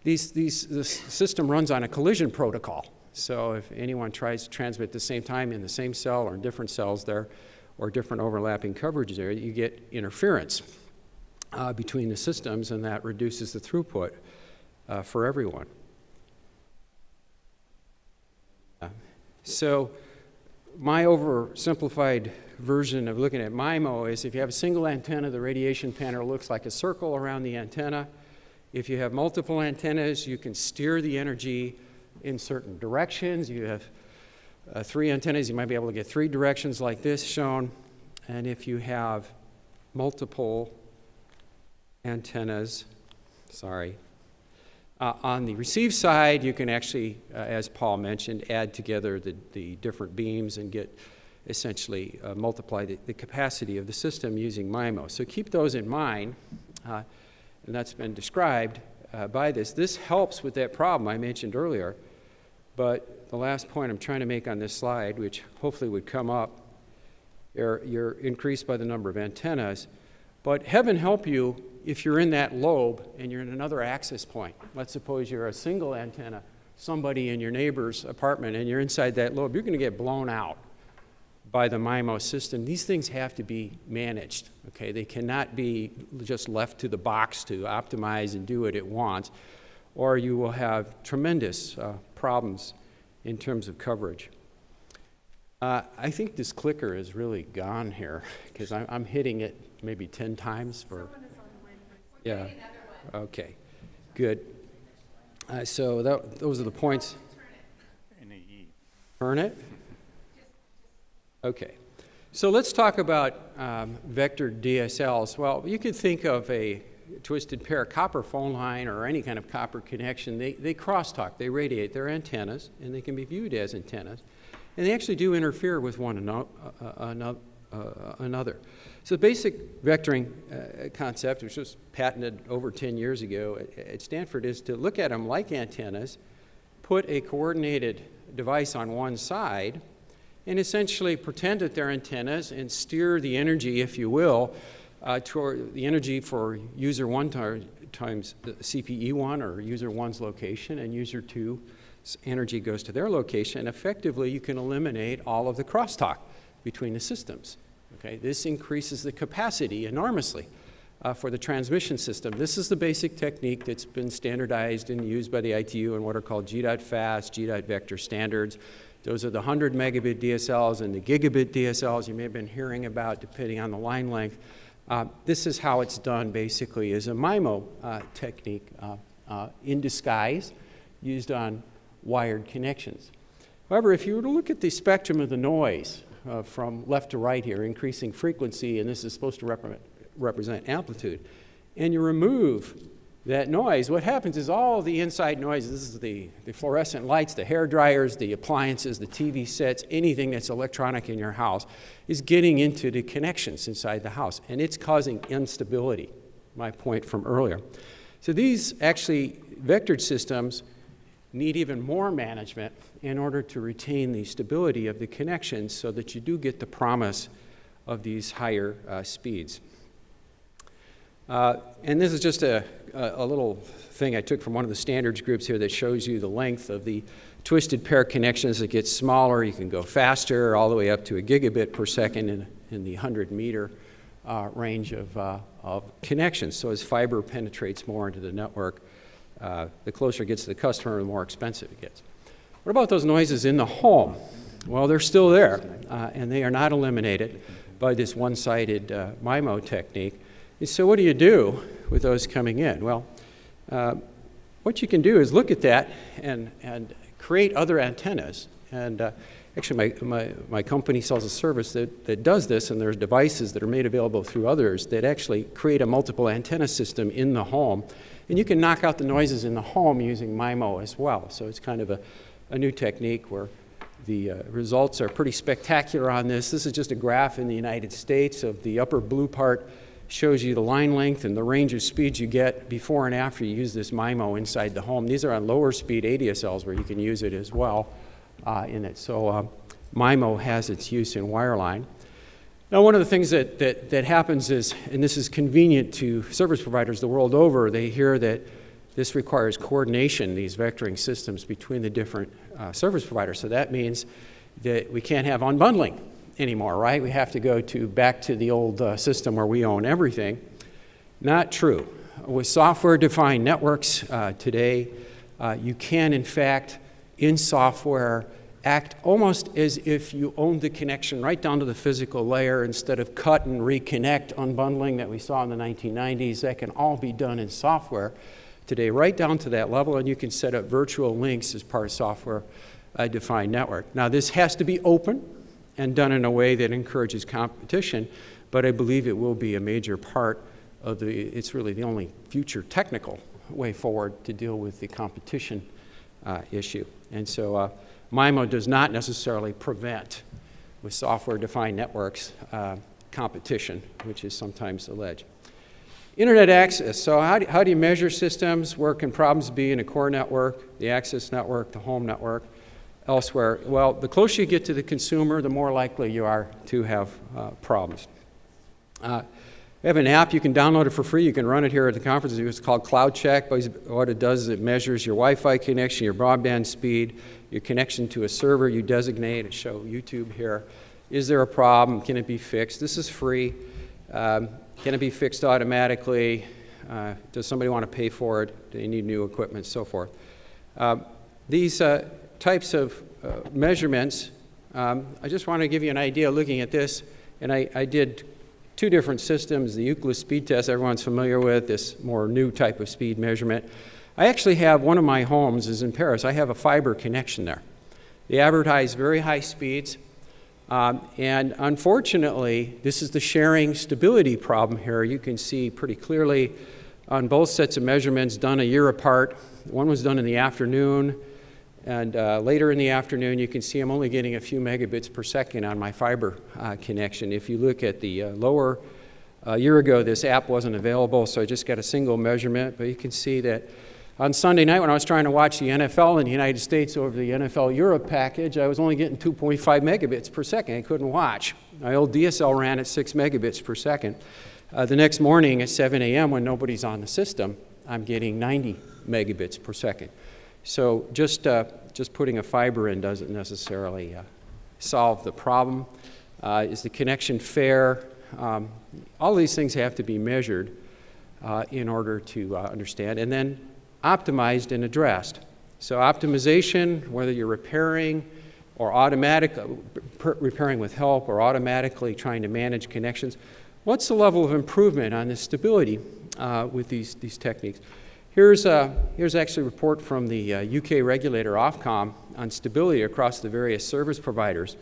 this system runs on a collision protocol. So if anyone tries to transmit at the same time in the same cell or in different cells there, or different overlapping coverages there, you get interference between the systems, and that reduces the throughput for everyone. So my oversimplified version of looking at MIMO is if you have a single antenna, the radiation pattern looks like a circle around the antenna. If you have multiple antennas, you can steer the energy in certain directions. You have 3 antennas, you might be able to get 3 directions like this shown. And if you have multiple antennas, On the receive side, you can actually, as Paul mentioned, add together the different beams and get essentially multiply the capacity of the system using MIMO. So keep those in mind, and that's been described by this. This helps with that problem I mentioned earlier, but the last point I'm trying to make on this slide, which hopefully would come up, you're increased by the number of antennas, but heaven help you if you're in that lobe and you're in another access point. Let's suppose you're a single antenna, somebody in your neighbor's apartment, and you're inside that lobe, you're going to get blown out by the MIMO system. These things have to be managed, okay? They cannot be just left to the box to optimize and do what it wants, or you will have tremendous problems in terms of coverage. I think this clicker is really gone here, because I'm hitting it maybe 10 times for... Yeah, okay, good. So those are the points. Turn it? Okay, so let's talk about vector DSLs. Well, you could think of a twisted pair copper phone line or any kind of copper connection. They crosstalk, they radiate. They're antennas, and they can be viewed as antennas. And they actually do interfere with one another. So the basic vectoring concept, which was patented over 10 years ago at Stanford, is to look at them like antennas, put a coordinated device on one side, and essentially pretend that they're antennas and steer the energy, if you will, toward the energy for user 1 times the CPE1 or user 1's location, and user 2's energy goes to their location. And effectively, you can eliminate all of the crosstalk between the systems. Okay? This increases the capacity enormously for the transmission system. This is the basic technique that's been standardized and used by the ITU in what are called G.fast, G.vector standards. Those are the 100 megabit DSLs and the gigabit DSLs you may have been hearing about depending on the line length. This is how it's done basically as a MIMO technique in disguise used on wired connections. However, if you were to look at the spectrum of the noise from left to right here, increasing frequency, and this is supposed to represent amplitude, and you remove that noise, what happens is all the inside noise, this is the fluorescent lights, the hair dryers, the appliances, the TV sets, anything that's electronic in your house is getting into the connections inside the house, and it's causing instability, my point from earlier. So these actually vectored systems need even more management in order to retain the stability of the connections so that you do get the promise of these higher speeds. And this is just a little thing I took from one of the standards groups here that shows you the length of the twisted pair connections. It gets smaller, you can go faster, all the way up to a gigabit per second in the 100-meter range of connections. So as fiber penetrates more into the network, the closer it gets to the customer, the more expensive it gets. What about those noises in the home? Well, they're still there, and they are not eliminated by this one-sided MIMO technique. And so what do you do with those coming in? Well, what you can do is look at that and create other antennas. And actually, my company sells a service that does this, and there's devices that are made available through others that actually create a multiple antenna system in the home. And you can knock out the noises in the home using MIMO as well. So it's kind of a new technique where the results are pretty spectacular on this. This is just a graph in the United States of the upper blue part shows you the line length and the range of speeds you get before and after you use this MIMO inside the home. These are on lower speed ADSLs where you can use it as well in it. So MIMO has its use in wireline. Now, one of the things that happens is, and this is convenient to service providers the world over, they hear that this requires coordination, these vectoring systems between the different service providers. So that means that we can't have unbundling anymore, right? We have to go back to the old system where we own everything. Not true. With software-defined networks today, you can, in fact, in software, act almost as if you owned the connection right down to the physical layer instead of cut and reconnect unbundling that we saw in the 1990s. That can all be done in software today, right down to that level, and you can set up virtual links as part of software-defined network. Now, this has to be open and done in a way that encourages competition, but I believe it will be a major part of it's really the only future technical way forward to deal with the competition issue. And so MIMO does not necessarily prevent, with software-defined networks, competition, which is sometimes alleged. Internet access. So how do you measure systems? Where can problems be in a core network, the access network, the home network, elsewhere? Well, the closer you get to the consumer, the more likely you are to have problems. We have an app. You can download it for free. You can run it here at the conference. It's called Cloud Check. What it does is it measures your Wi-Fi connection, your broadband speed, your connection to a server you designate. It shows YouTube here. Is there a problem? Can it be fixed? This is free. Can it be fixed automatically? Does somebody want to pay for it? Do they need new equipment? So forth. These types of measurements, I just want to give you an idea looking at this. And I did 2 different systems, the Euclid speed test everyone's familiar with, this more new type of speed measurement. I actually have one of my homes is in Paris. I have a fiber connection there. They advertise very high speeds. And unfortunately, this is the sharing stability problem here. You can see pretty clearly on both sets of measurements done a year apart. One was done in the afternoon, and later in the afternoon, you can see I'm only getting a few megabits per second on my fiber connection. If you look at the lower, a year ago, this app wasn't available, so I just got a single measurement. But you can see that on Sunday night, when I was trying to watch the NFL in the United States over the NFL Europe package, I was only getting 2.5 megabits per second. I couldn't watch. My old DSL ran at 6 megabits per second. The next morning at 7 a.m., when nobody's on the system, I'm getting 90 megabits per second. So just putting a fiber in doesn't necessarily solve the problem. Is the connection fair? All these things have to be measured in order to understand, and then optimized and addressed. So optimization, whether you're repairing or repairing with help or automatically trying to manage connections, what's the level of improvement on the stability with these techniques? Here's actually a report from the UK regulator Ofcom on stability across the various service providers.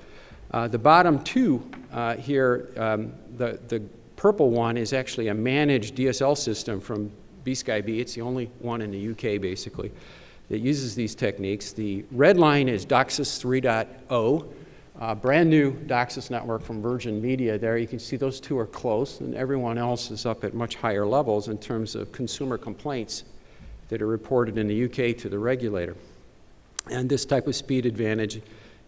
The bottom 2 here, the purple one is actually a managed DSL system from B-Sky-B. It's the only one in the UK, basically, that uses these techniques. The red line is DOCSIS 3.0, brand new DOCSIS network from Virgin Media there. You can see those 2 are close, and everyone else is up at much higher levels in terms of consumer complaints that are reported in the UK to the regulator. And this type of speed advantage,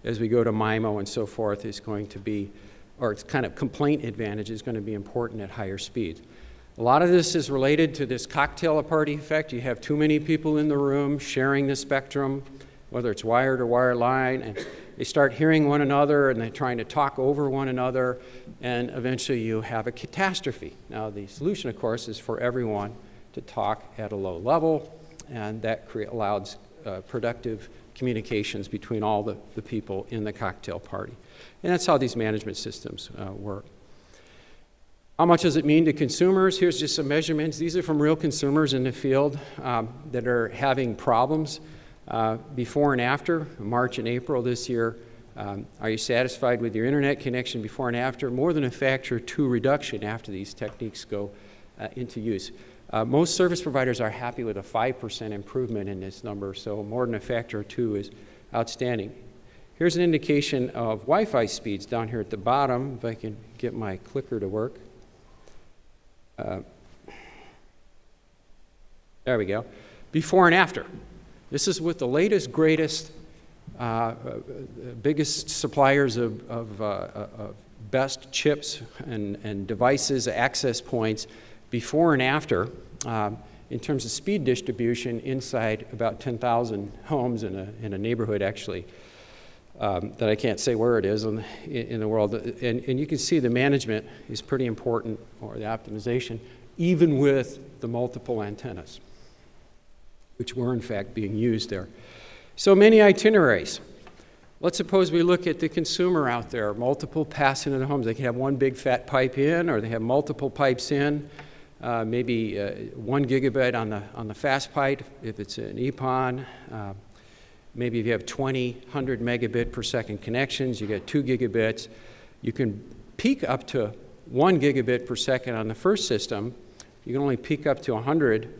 as we go to MIMO and so forth, is going to be, or it's kind of complaint advantage is going to be important at higher speeds. A lot of this is related to this cocktail party effect. You have too many people in the room sharing the spectrum, whether it's wired or wireline, and they start hearing one another and they're trying to talk over one another, and eventually you have a catastrophe. Now, the solution, of course, is for everyone to talk at a low level, and that allows productive communications between all the people in the cocktail party. And that's how these management systems work. How much does it mean to consumers? Here's just some measurements. These are from real consumers in the field that are having problems before and after, March and April this year. Are you satisfied with your internet connection before and after? More than a factor 2 reduction after these techniques go into use. Most service providers are happy with a 5% improvement in this number, so more than a factor 2 is outstanding. Here's an indication of Wi-Fi speeds down here at the bottom, if I can get my clicker to work. There we go. Before and after. This is with the latest, greatest, biggest suppliers of best chips and devices, access points, before and after, in terms of speed distribution inside about 10,000 homes in a neighborhood, actually, that I can't say where it is in the world. And you can see the management is pretty important, or the optimization, even with the multiple antennas, which were in fact being used there. So many itineraries. Let's suppose we look at the consumer out there, multiple pass into the homes. They can have one big fat pipe in, or they have multiple pipes in, maybe 1 gigabit on the fast pipe if it's an EPON. Maybe if you have 100 megabit per second connections, you get 2 gigabits. You can peak up to 1 gigabit per second on the first system. You can only peak up to 100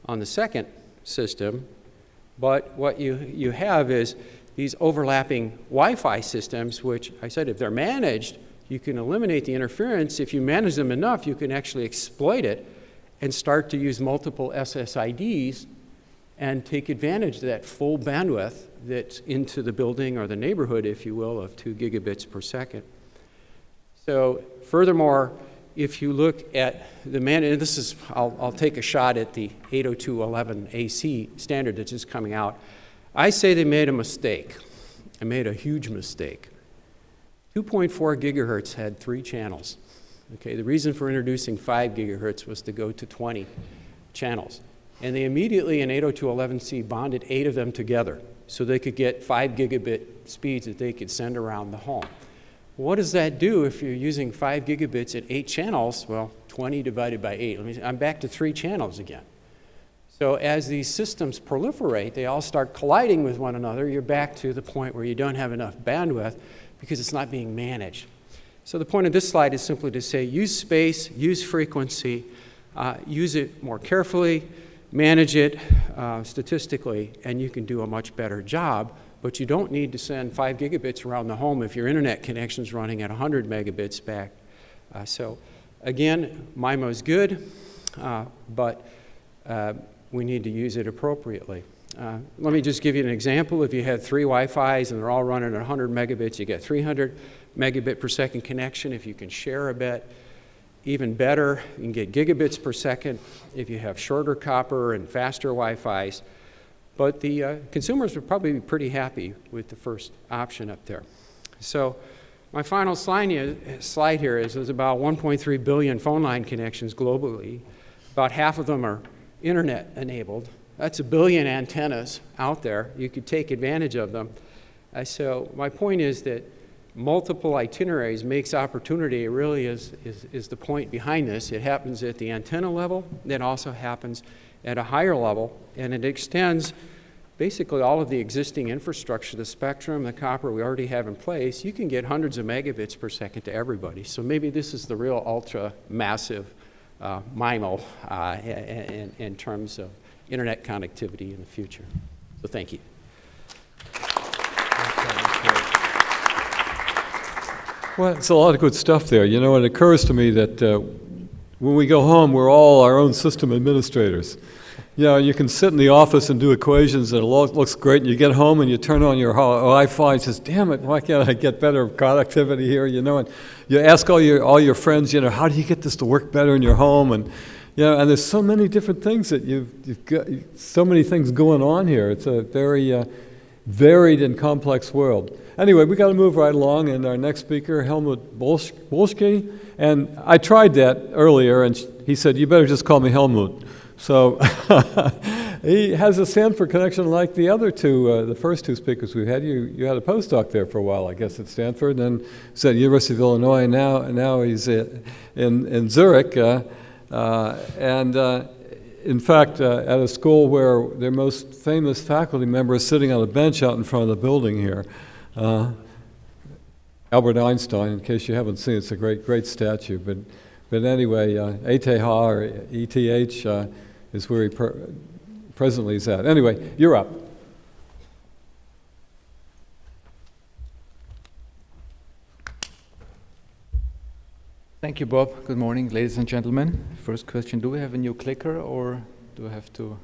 on the second system. But what you have is these overlapping Wi-Fi systems, which I said if they're managed, you can eliminate the interference. If you manage them enough, you can actually exploit it and start to use multiple SSIDs and take advantage of that full bandwidth that's into the building or the neighborhood, if you will, of 2 gigabits per second. So furthermore, if you look at the and this is, I'll take a shot at the 802.11ac standard that's just coming out. I say they made a mistake. They made a huge mistake. 2.4 gigahertz had 3 channels. Okay, the reason for introducing 5 gigahertz was to go to 20 channels. And they immediately in 802.11c bonded 8 of them together so they could get 5 gigabit speeds that they could send around the home. What does that do if you're using 5 gigabits at 8 channels? Well, 20 divided by 8. I'm back to 3 channels again. So as these systems proliferate, they all start colliding with one another. You're back to the point where you don't have enough bandwidth because it's not being managed. So the point of this slide is simply to say use space, use frequency, use it more carefully, manage it statistically, and you can do a much better job. But you don't need to send 5 gigabits around the home if your internet connection is running at 100 megabits back. So again, MIMO is good, but we need to use it appropriately. Let me just give you an example. If you had 3 Wi-Fis and they're all running at 100 megabits, you get 300 megabit per second connection. If you can share a bit, even better, you can get gigabits per second if you have shorter copper and faster Wi-Fis. But the consumers would probably be pretty happy with the first option up there. So my final slide here is there's about 1.3 billion phone line connections globally. About half of them are internet enabled. That's 1 billion antennas out there. You could take advantage of them. So my point is that multiple itineraries makes opportunity. It really is the point behind this. It happens at the antenna level. It also happens at a higher level, and it extends basically all of the existing infrastructure, the spectrum, the copper we already have in place. You can get hundreds of megabits per second to everybody. So maybe this is the real ultra-massive MIMO in terms of internet connectivity in the future. So thank you. Well, it's a lot of good stuff there. You know, it occurs to me that when we go home, we're all our own system administrators. You know, you can sit in the office and do equations and it looks great, and you get home and you turn on your Wi-Fi and says, damn it, why can't I get better connectivity here, you know, and you ask all your friends, you know, how do you get this to work better in your home, and, you know, and there's so many different things that you've got, so many things going on here. It's a very varied and complex world. Anyway, we got to move right along, and our next speaker, Helmut Bolschke, and I tried that earlier, and he said, you better just call me Helmut. So he has a Stanford connection like the other two, the first 2 speakers we had. You had a postdoc there for a while, I guess, at Stanford, and he's at University of Illinois, and now he's in Zurich, and in fact, at a school where their most famous faculty member is sitting on a bench out in front of the building here. Albert Einstein, in case you haven't seen it, it's a great statue. But anyway, ETH or ETH is where he presently is at. Anyway, you're up. Thank you, Bob. Good morning, ladies and gentlemen. First question, do we have a new clicker, or do I have to?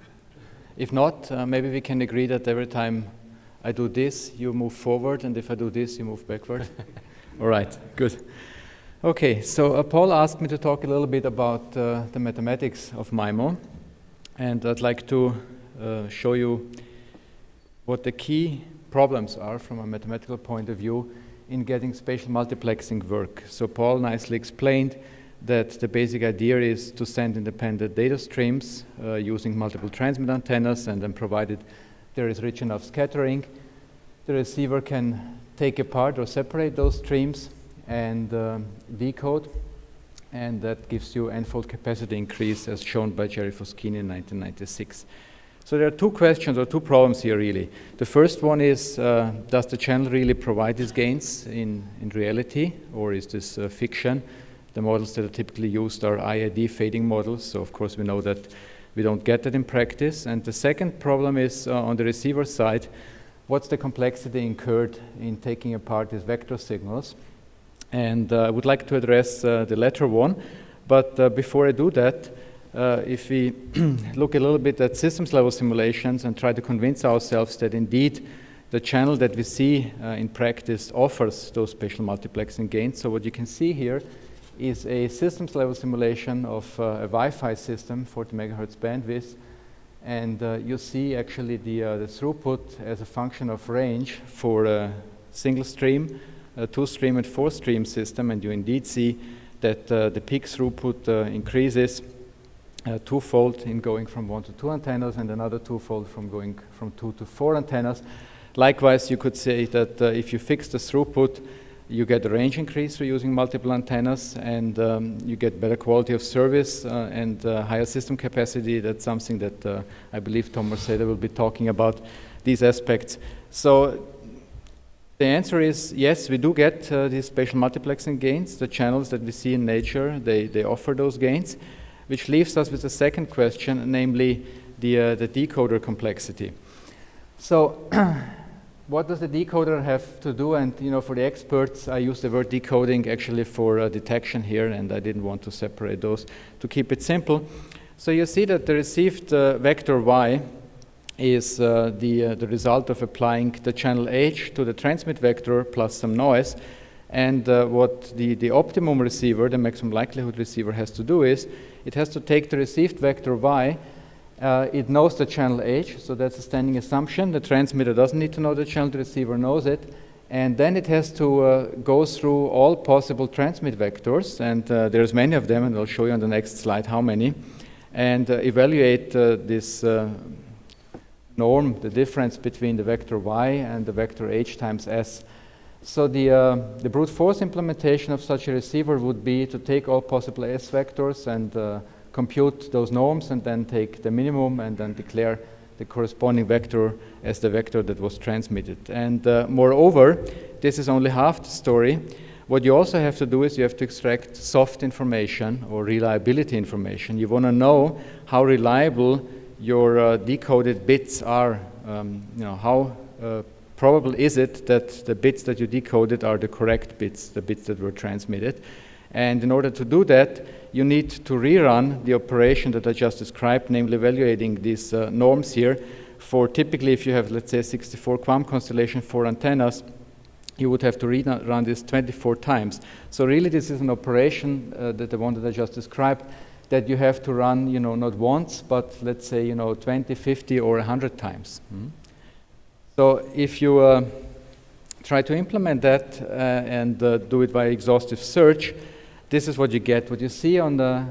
If not, maybe we can agree that every time I do this, you move forward, and if I do this, you move backward. All right, good. Okay, so Paul asked me to talk a little bit about the mathematics of MIMO, and I'd like to show you what the key problems are from a mathematical point of view in getting spatial multiplexing work. So Paul nicely explained that the basic idea is to send independent data streams using multiple transmit antennas, and then provided there is rich enough scattering, the receiver can take apart or separate those streams and decode, and that gives you n-fold capacity increase as shown by Jerry Foschini in 1996. So there are 2 questions or 2 problems here really. The first one is, does the channel really provide these gains in reality, or is this fiction? The models that are typically used are IID fading models, so of course we know that We don't get that in practice. And the second problem is on the receiver side, what's the complexity incurred in taking apart these vector signals? And I would like to address the latter one. But before I do that, if we look a little bit at systems level simulations and try to convince ourselves that indeed the channel that we see in practice offers those spatial multiplexing gains. So what you can see here is a systems level simulation of a Wi-Fi system, 40 megahertz bandwidth. And you see actually the throughput as a function of range for a single stream, a 2-stream and 4-stream system. And you indeed see that the peak throughput increases twofold in going from 1 to 2 antennas, and another twofold from going from 2 to 4 antennas. Likewise, you could say that if you fix the throughput, you get a range increase for using multiple antennas, and you get better quality of service and higher system capacity. That's something that I believe Tom Merceda will be talking about, these aspects. So the answer is yes, we do get these spatial multiplexing gains. The channels that we see in nature, they offer those gains, which leaves us with the second question, namely the decoder complexity. So what does the decoder have to do? And for the experts, I use the word decoding actually for detection here, and I didn't want to separate those to keep it simple. So you see that the received vector y is the result of applying the channel h to the transmit vector plus some noise. And what the optimum receiver, the maximum likelihood receiver, has to do is it has to take the received vector y. It knows the channel h, so that's a standing assumption. The transmitter doesn't need to know the channel, the receiver knows it. And then it has to go through all possible transmit vectors, and there's many of them, and I'll show you on the next slide how many, and evaluate this norm, the difference between the vector y and the vector h times s. So the brute force implementation of such a receiver would be to take all possible s vectors and compute those norms, and then take the minimum and then declare the corresponding vector as the vector that was transmitted. And moreover, this is only half the story. What you also have to do is you have to extract soft information or reliability information. You want to know how reliable your decoded bits are. How probable is it that the bits that you decoded are the correct bits, the bits that were transmitted. And in order to do that, you need to rerun the operation that I just described, namely evaluating these norms here. For typically, if you have, let's say, a 64 QAM constellation, 4 antennas, you would have to run this 24 times. So really, this is an operation the one that I just described, that you have to run, not once, but let's say, 20, 50, or 100 times. So if you try to implement that and do it via exhaustive search, this is what you get. What you see on the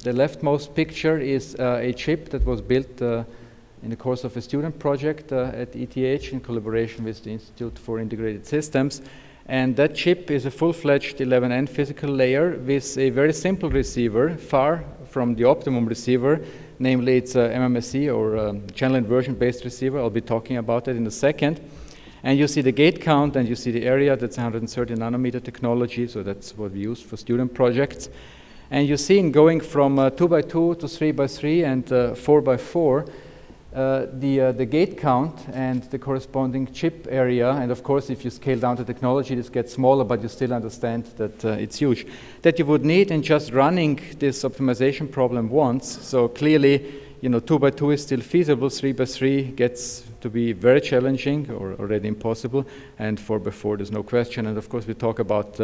leftmost picture is a chip that was built in the course of a student project at ETH in collaboration with the Institute for Integrated Systems. And that chip is a full-fledged 11N physical layer with a very simple receiver, far from the optimum receiver. Namely, it's a MMSE or channel inversion-based receiver. I'll be talking about that in a second. And you see the gate count, and you see the area. That's 130 nanometer technology, so that's what we use for student projects. And you see in going from 2x2 to 3x3 and 4x4, the gate count and the corresponding chip area. And of course, if you scale down the technology, this gets smaller, but you still understand that it's huge. That you would need in just running this optimization problem once. So clearly, 2x2 is still feasible. 3x3 gets to be very challenging or already impossible. And 4x4, there's no question. And of course, we talk about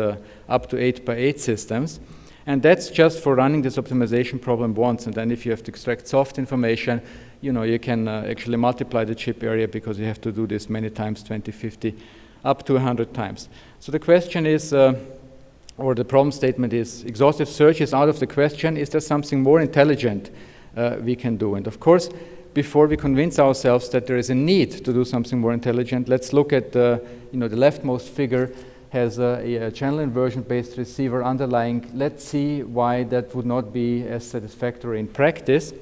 up to 8x8 systems. And that's just for running this optimization problem once. And then if you have to extract soft information, you can actually multiply the chip area, because you have to do this many times, 20, 50, up to 100 times. So the question is, or the problem statement is, exhaustive search is out of the question. Is there something more intelligent we can do? And of course, before we convince ourselves that there is a need to do something more intelligent, let's look at the leftmost figure has a channel inversion-based receiver underlying. Let's see why that would not be as satisfactory in practice.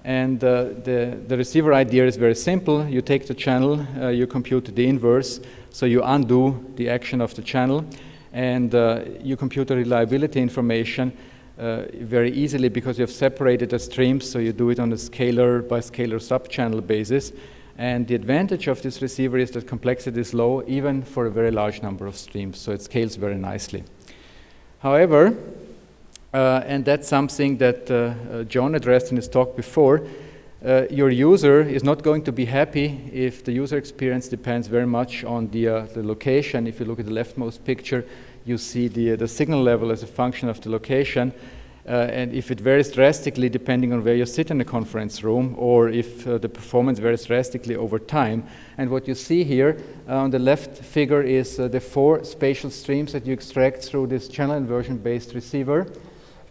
And the receiver idea is very simple. You take the channel, you compute the inverse, so you undo the action of the channel, and you compute the reliability information. very easily because you have separated the streams, so you do it on a scalar by scalar subchannel basis. And the advantage of this receiver is that complexity is low, even for a very large number of streams, so it scales very nicely. However, and that's something that John addressed in his talk before, your user is not going to be happy if the user experience depends very much on the location. If you look at the leftmost picture, you see the signal level as a function of the location. And if it varies drastically depending on where you sit in the conference room, or if the performance varies drastically over time. And what you see here on the left figure is the 4 spatial streams that you extract through this channel inversion-based receiver,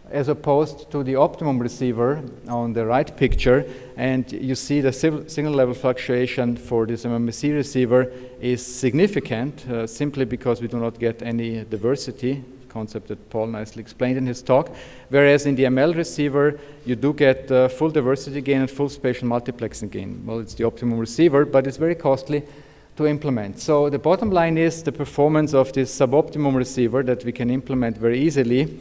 as opposed to the optimum receiver on the right picture. And you see the signal level fluctuation for this MMC receiver is significant, simply because we do not get any diversity, concept that Paul nicely explained in his talk. Whereas in the ML receiver, you do get full diversity gain and full spatial multiplexing gain. Well, it's the optimum receiver, but it's very costly to implement. So the bottom line is the performance of this suboptimum receiver that we can implement very easily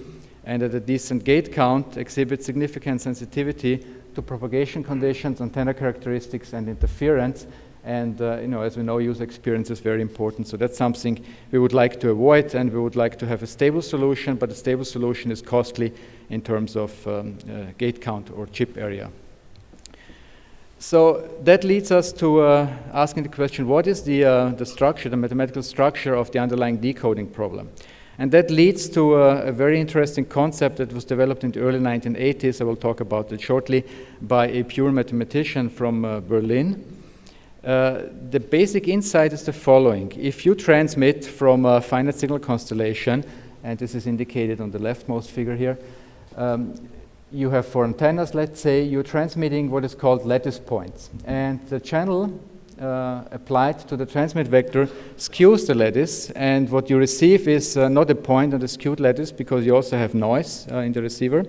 and at a decent gate count exhibits significant sensitivity to propagation conditions, antenna characteristics, and interference. And as we know, user experience is very important. So that's something we would like to avoid, and we would like to have a stable solution, but a stable solution is costly in terms of gate count or chip area. So that leads us to asking the question, what is the structure, the mathematical structure of the underlying decoding problem? And that leads to a very interesting concept that was developed in the early 1980s. I will talk about it shortly, by a pure mathematician from Berlin. The basic insight is the following. If you transmit from a finite signal constellation, and this is indicated on the leftmost figure here, you have 4 antennas, let's say, you're transmitting what is called lattice points. And the channel applied to the transmit vector skews the lattice, and what you receive is not a point on the skewed lattice because you also have noise in the receiver.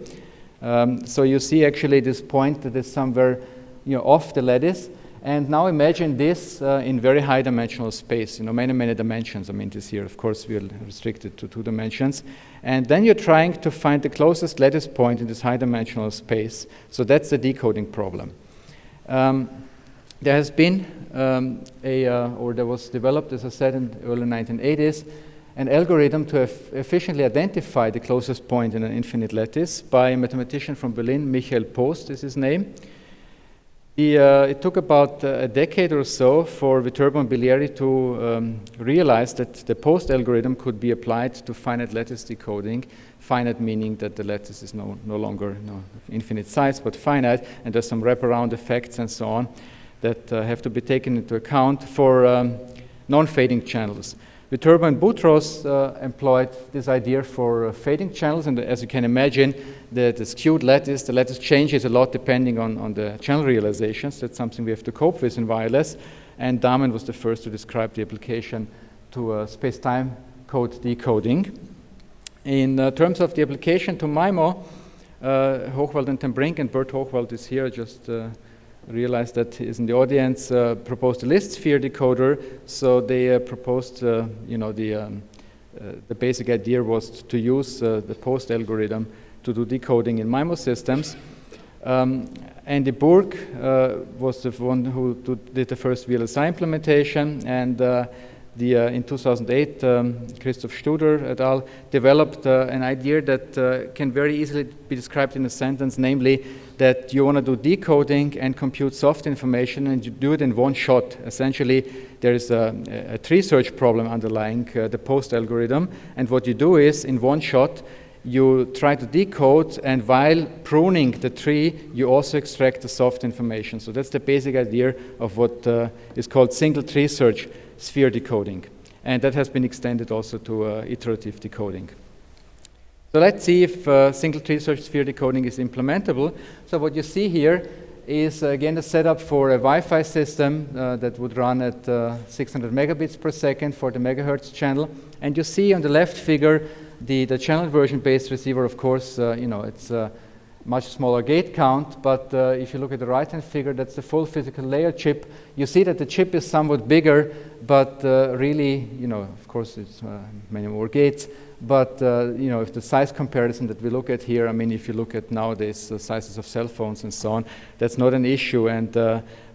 So you see actually this point that is somewhere off the lattice. And now imagine this in very high dimensional space, many dimensions. I mean, this here, of course, we are restricted to 2 dimensions. And then you're trying to find the closest lattice point in this high dimensional space. So that's the decoding problem. There has been or there was developed, as I said, in the early 1980s, an algorithm to efficiently identify the closest point in an infinite lattice by a mathematician from Berlin, Michael Post is his name. It took about a decade or so for Viterbo and Bilieri to realize that the Post algorithm could be applied to finite lattice decoding. Finite meaning that the lattice is no longer infinite size, but finite, and there's some wraparound effects and so on that have to be taken into account for non-fading channels. Viterbo and Boutros employed this idea for fading channels, and as you can imagine, the skewed lattice, the lattice changes a lot depending on the channel realizations. That's something we have to cope with in wireless, and Dahmen was the first to describe the application to space-time code decoding. In terms of the application to MIMO, Hochwald and Ten Brink, and Bert Hochwald is here, just realized that he's in the audience, proposed a list sphere decoder. So they proposed, the basic idea was to use the Post algorithm to do decoding in MIMO systems. Andy Burke was the one who did the first VLSI implementation, and in 2008, Christoph Studer et al. Developed an idea that can very easily be described in a sentence, namely that you want to do decoding and compute soft information, and you do it in one shot. Essentially, there is a tree search problem underlying the Post algorithm, and what you do is, in one shot, you try to decode, and while pruning the tree, you also extract the soft information. So that's the basic idea of what is called single tree search sphere decoding. And that has been extended also to iterative decoding. So let's see if single tree search sphere decoding is implementable. So what you see here is, again, a setup for a Wi-Fi system that would run at 600 megabits per second for the megahertz channel. And you see on the left figure the channel version-based receiver. Of course, it's a much smaller gate count, but if you look at the right-hand figure, that's the full physical layer chip. You see that the chip is somewhat bigger, but really, of course, it's many more gates, But if the size comparison that we look at here, I mean, if you look at nowadays the sizes of cell phones and so on, that's not an issue. And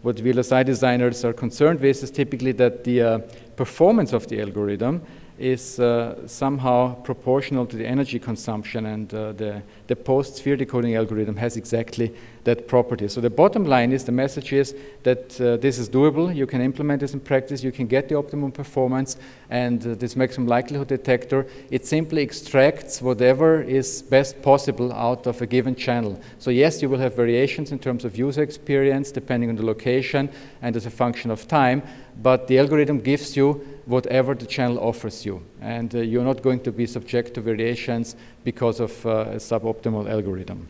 what VLSI designers are concerned with is typically that the performance of the algorithm is somehow proportional to the energy consumption, and the post-sphere decoding algorithm has exactly that property. So the bottom line is, the message is that this is doable, you can implement this in practice, you can get the optimum performance, and this maximum likelihood detector, it simply extracts whatever is best possible out of a given channel. So yes, you will have variations in terms of user experience depending on the location and as a function of time, but the algorithm gives you whatever the channel offers you, and you're not going to be subject to variations because of a suboptimal algorithm.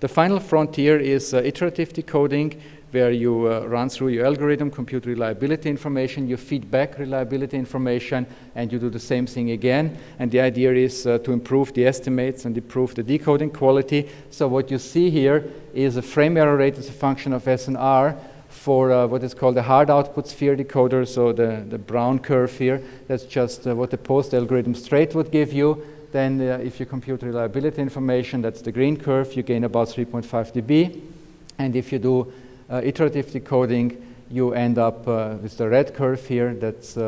The final frontier is iterative decoding, where you run through your algorithm, compute reliability information, you feed back reliability information, and you do the same thing again. And the idea is to improve the estimates and improve the decoding quality. So what you see here is a frame error rate as a function of SNR for what is called a hard output sphere decoder. So the brown curve here, that's just what the post algorithm straight would give you. Then if you compute reliability information, that's the green curve, you gain about 3.5 dB. And if you do iterative decoding, you end up with the red curve here, that's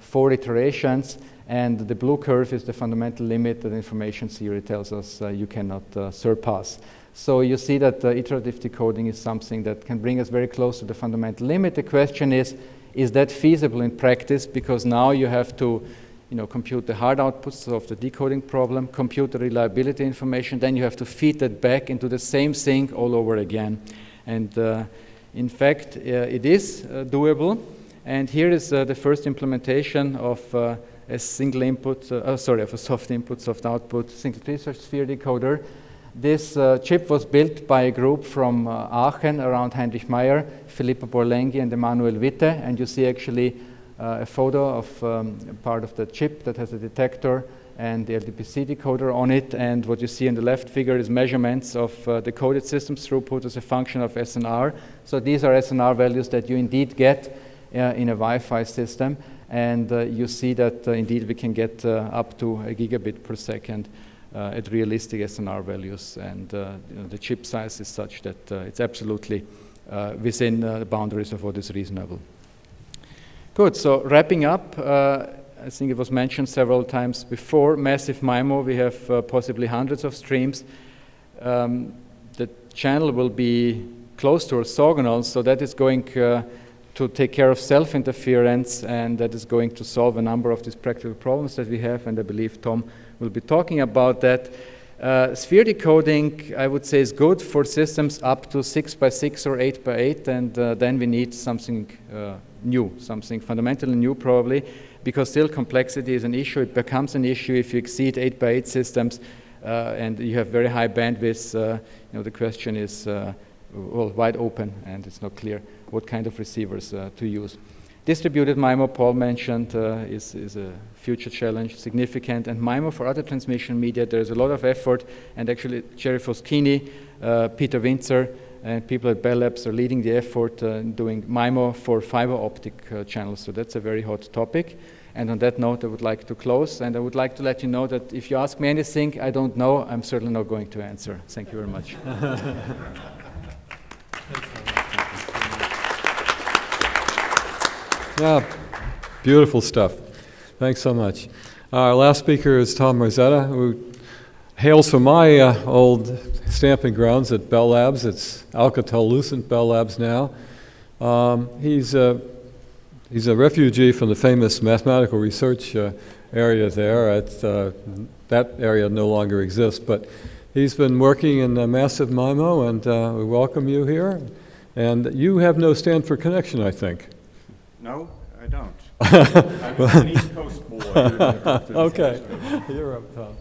4 iterations. And the blue curve is the fundamental limit that information theory tells us you cannot surpass. So you see that iterative decoding is something that can bring us very close to the fundamental limit. The question is that feasible in practice? Because now you have to compute the hard outputs of the decoding problem, compute the reliability information, then you have to feed that back into the same thing all over again. And in fact, it is doable. And here is the first implementation of a single input, of a soft input, soft output, single research sphere decoder. This chip was built by a group from Aachen around Heinrich Meyer, Filippo Borlenghi, and Emanuel Witte. And you see actually a photo of part of the chip that has a detector and the LDPC decoder on it. And what you see in the left figure is measurements of the coded systems throughput as a function of SNR. So these are SNR values that you indeed get in a Wi-Fi system. And you see that indeed we can get up to a gigabit per second at realistic SNR values. And the chip size is such that it's absolutely within the boundaries of what is reasonable. Good, so wrapping up, I think it was mentioned several times before, massive MIMO, we have possibly hundreds of streams. The channel will be close to orthogonal, so that is going to take care of self-interference, and that is going to solve a number of these practical problems that we have, and I believe Tom will be talking about that. Sphere decoding, I would say, is good for systems up to 6x6 or 8x8, and then we need something new, something fundamentally new probably, because still complexity is an issue. It becomes an issue if you exceed 8x8 systems and you have very high bandwidth. The question is wide open, and it's not clear what kind of receivers to use. Distributed MIMO, Paul mentioned, is a future challenge, significant. And MIMO for other transmission media, there's a lot of effort. And actually, Jerry Foschini, Peter Winzer, and people at Bell Labs are leading the effort in doing MIMO for fiber optic channels. So that's a very hot topic. And on that note, I would like to close. And I would like to let you know that if you ask me anything I don't know, I'm certainly not going to answer. Thank you very much. Yeah, beautiful stuff. Thanks so much. Our last speaker is Tom Rosetta, who hails from my old stamping grounds at Bell Labs. It's Alcatel-Lucent Bell Labs now. He's a refugee from the famous mathematical research area there. That area no longer exists, but he's been working in massive MIMO, and we welcome you here. And you have no Stanford connection, I think. No, I don't. I'm an East Coast boy. Okay, you're up, Tom.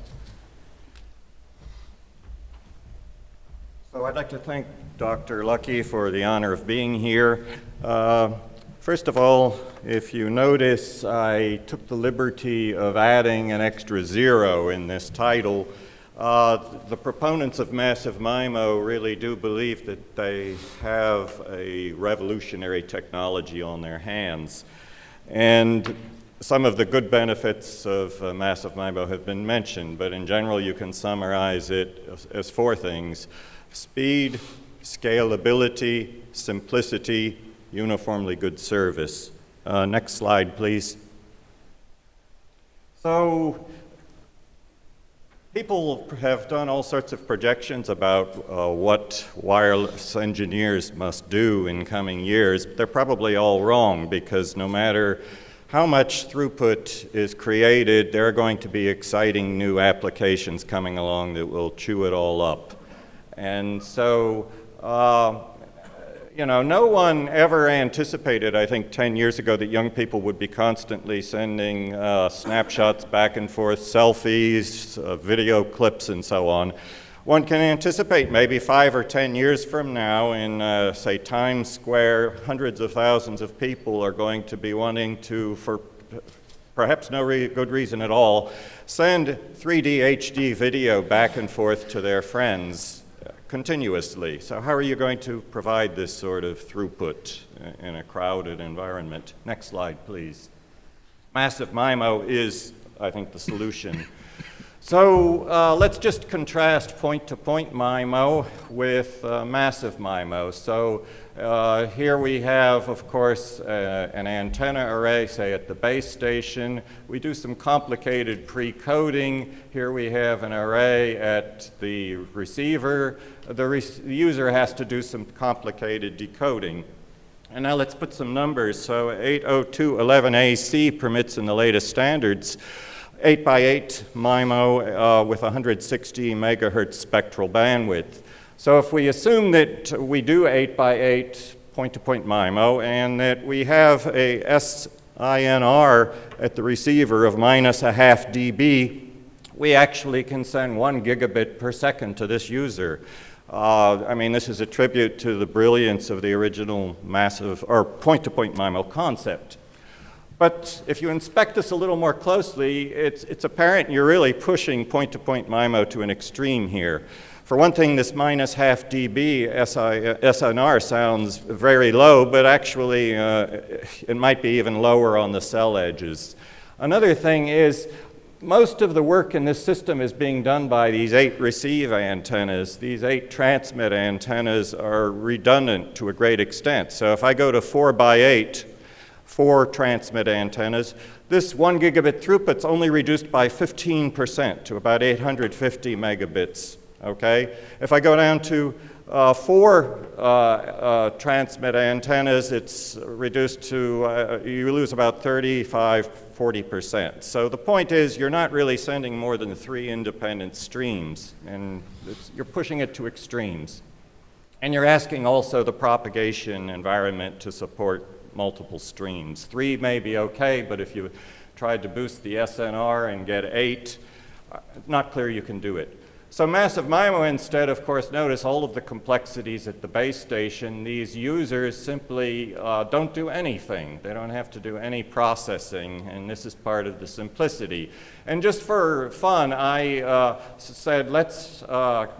So I'd like to thank Dr. Lucky for the honor of being here. First of all, if you notice, I took the liberty of adding an extra 0 in this title. The proponents of massive MIMO really do believe that they have a revolutionary technology on their hands. And some of the good benefits of massive MIMO have been mentioned, but in general you can summarize it as 4 things: speed, scalability, simplicity, uniformly good service. Next slide, please. So, people have done all sorts of projections about what wireless engineers must do in coming years. They're probably all wrong, because no matter how much throughput is created, there are going to be exciting new applications coming along that will chew it all up. And so, you know, no one ever anticipated, I think 10 years ago, that young people would be constantly sending snapshots back and forth, selfies, video clips, and so on. One can anticipate maybe 5 or 10 years from now in, say, Times Square, hundreds of thousands of people are going to be wanting to, for perhaps no good reason at all, send 3D HD video back and forth to their friends continuously. So how are you going to provide this sort of throughput in a crowded environment? Next slide, please. Massive MIMO is, I think, the solution. So let's just contrast point-to-point MIMO with massive MIMO. So here we have, of course, an antenna array, say at the base station. We do some complicated pre-coding. Here we have an array at the receiver. The user has to do some complicated decoding. And now let's put some numbers. So 802.11ac permits in the latest standards 8x8 MIMO with 160 megahertz spectral bandwidth. So if we assume that we do 8x8 point-to-point MIMO and that we have a SINR at the receiver of -0.5 dB, we actually can send 1 gigabit per second to this user. I mean, this is a tribute to the brilliance of the original massive or point-to-point MIMO concept. But if you inspect this a little more closely, it's apparent you're really pushing point-to-point MIMO to an extreme here. For one thing, this -0.5 dB SNR sounds very low, but actually it might be even lower on the cell edges. Another thing is, most of the work in this system is being done by these 8 receive antennas. These 8 transmit antennas are redundant to a great extent. So if I go to 4x8, 4 transmit antennas, this 1 gigabit throughput's only reduced by 15% to about 850 megabits, okay? If I go down to 4 transmit antennas, it's reduced to, you lose about 35–40%. So the point is, you're not really sending more than 3 independent streams, and you're pushing it to extremes. And you're asking also the propagation environment to support multiple streams. 3 may be okay, but if you tried to boost the SNR and get 8, not clear you can do it. So massive MIMO instead, of course, notice all of the complexities at the base station. These users simply don't do anything. They don't have to do any processing, and this is part of the simplicity. And just for fun, I said let's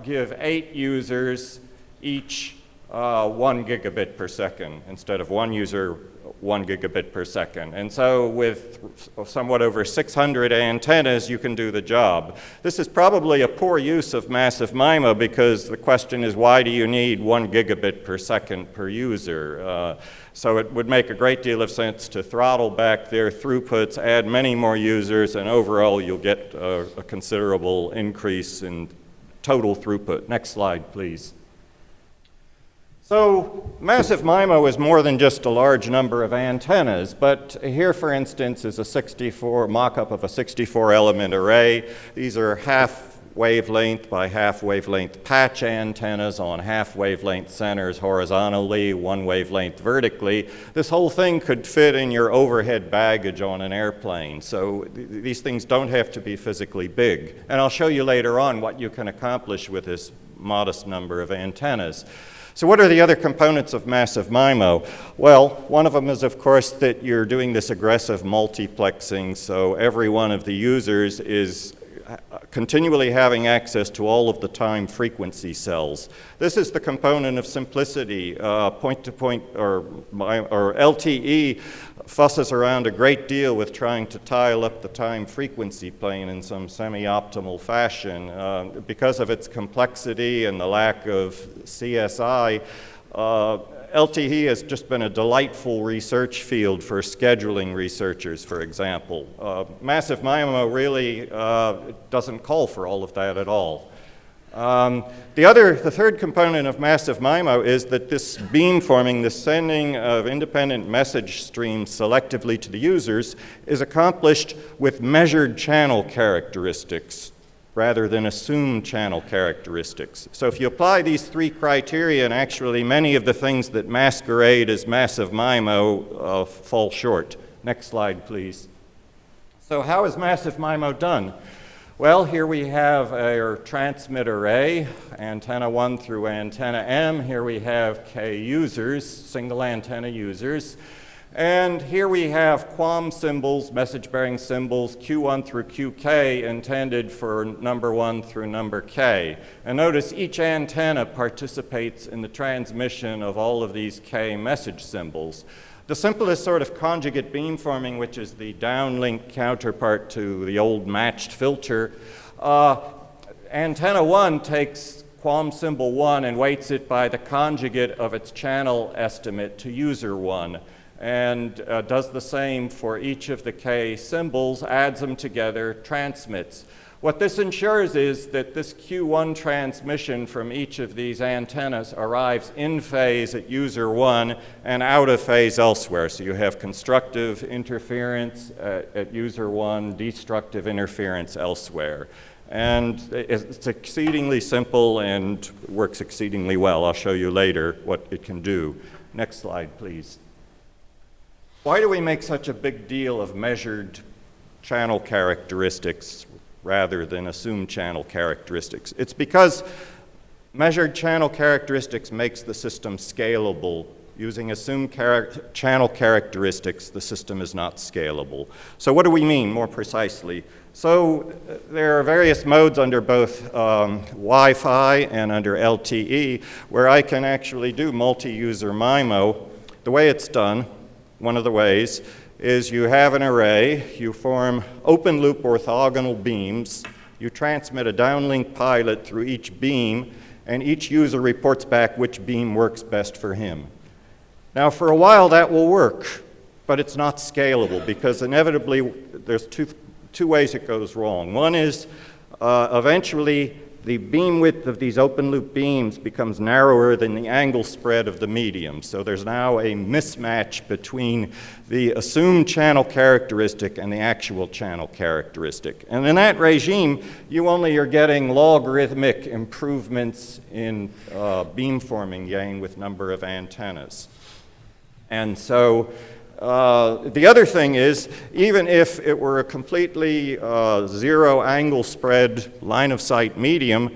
give 8 users each 1 gigabit per second instead of 1 user 1 gigabit per second. And so with somewhat over 600 antennas, you can do the job. This is probably a poor use of massive MIMO, because the question is, why do you need 1 gigabit per second per user? So it would make a great deal of sense to throttle back their throughputs, add many more users, and overall you'll get a considerable increase in total throughput. Next slide, please. So massive MIMO is more than just a large number of antennas, but here, for instance, is a mock-up of a 64-element array. These are half wavelength by half wavelength patch antennas on half wavelength centers horizontally, 1 wavelength vertically. This whole thing could fit in your overhead baggage on an airplane. So these things don't have to be physically big. And I'll show you later on what you can accomplish with this modest number of antennas. So what are the other components of massive MIMO? Well, one of them is, of course, that you're doing this aggressive multiplexing, so every one of the users continually having access to all of the time frequency cells. This is the component of simplicity. Point-to-point or LTE fusses around a great deal with trying to tile up the time frequency plane in some semi-optimal fashion. Because of its complexity and the lack of CSI, LTE has just been a delightful research field for scheduling researchers, for example. Massive MIMO really doesn't call for all of that at all. The third component of massive MIMO is that this beamforming, the sending of independent message streams selectively to the users, is accomplished with measured channel characteristics rather than assumed channel characteristics. So if you apply these three criteria, and actually many of the things that masquerade as massive MIMO fall short. Next slide, please. So how is massive MIMO done? Well, here we have our transmit array, antenna 1 through antenna M. Here we have K users, single antenna users. And here we have QAM symbols, message-bearing symbols, Q1 through QK, intended for number 1 through number K. And notice each antenna participates in the transmission of all of these K message symbols. The simplest sort of conjugate beamforming, which is the downlink counterpart to the old matched filter, antenna 1 takes QAM symbol 1 and weights it by the conjugate of its channel estimate to user 1. And does the same for each of the K symbols, adds them together, transmits. What this ensures is that this Q1 transmission from each of these antennas arrives in phase at user 1 and out of phase elsewhere. So you have constructive interference at user 1, destructive interference elsewhere. And it's exceedingly simple and works exceedingly well. I'll show you later what it can do. Next slide, please. Why do we make such a big deal of measured channel characteristics rather than assumed channel characteristics? It's because measured channel characteristics makes the system scalable. Using assumed channel characteristics, the system is not scalable. So what do we mean more precisely? So there are various modes under both Wi-Fi and under LTE where I can actually do multi-user MIMO. The way it's done, one of the ways, is you have an array, you form open loop orthogonal beams, you transmit a downlink pilot through each beam, and each user reports back which beam works best for him. Now for a while that will work, but it's not scalable because inevitably there's two ways it goes wrong. One is eventually the beam width of these open loop beams becomes narrower than the angle spread of the medium. So there's now a mismatch between the assumed channel characteristic and the actual channel characteristic. And in that regime, you only are getting logarithmic improvements in beamforming gain with number of antennas. And so the other thing is, even if it were a completely zero angle spread line of sight medium,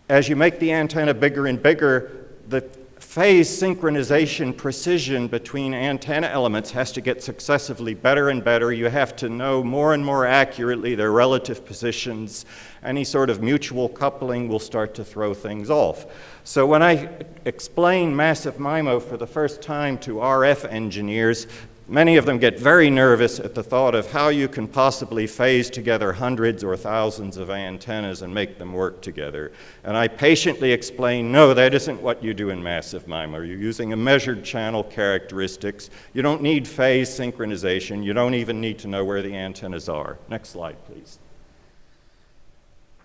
as you make the antenna bigger and bigger, the phase synchronization precision between antenna elements has to get successively better and better. You have to know more and more accurately their relative positions. Any sort of mutual coupling will start to throw things off. So when I explain massive MIMO for the first time to RF engineers, many of them get very nervous at the thought of how you can possibly phase together hundreds or thousands of antennas and make them work together. And I patiently explain, no, that isn't what you do in massive MIMO. You're using a measured channel characteristics. You don't need phase synchronization. You don't even need to know where the antennas are. Next slide, please.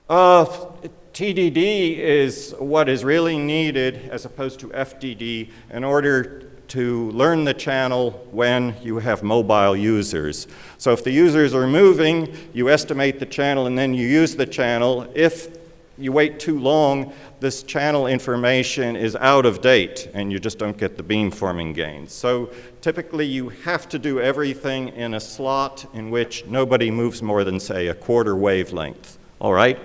TDD is what is really needed as opposed to FDD in order to learn the channel when you have mobile users. So if the users are moving, you estimate the channel and then you use the channel. If you wait too long, this channel information is out of date and you just don't get the beamforming gains. So typically you have to do everything in a slot in which nobody moves more than, say, a quarter wavelength. All right?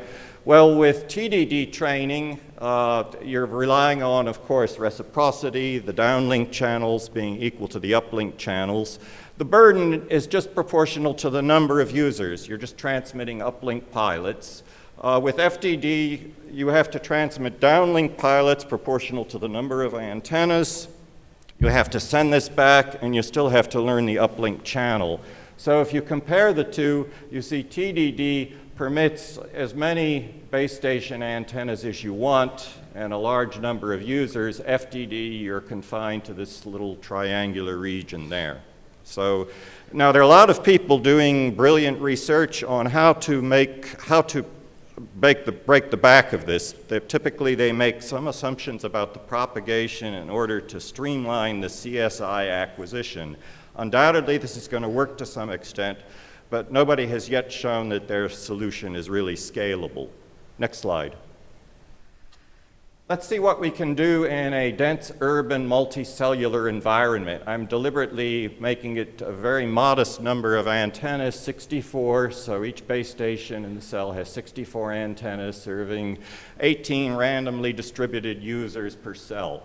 Well, with TDD training, you're relying on, of course, reciprocity, the downlink channels being equal to the uplink channels. The burden is just proportional to the number of users. You're just transmitting uplink pilots. With FDD, you have to transmit downlink pilots proportional to the number of antennas. You have to send this back, and you still have to learn the uplink channel. So if you compare the two, you see TDD permits as many base station antennas as you want and a large number of users. FDD, you're confined to this little triangular region there. So now there are a lot of people doing brilliant research on how to break the back of this. Typically they make some assumptions about the propagation in order to streamline the CSI acquisition. Undoubtedly this is going to work to some extent, but nobody has yet shown that their solution is really scalable. Next slide. Let's see what we can do in a dense urban multicellular environment. I'm deliberately making it a very modest number of antennas, 64, so each base station in the cell has 64 antennas serving 18 randomly distributed users per cell.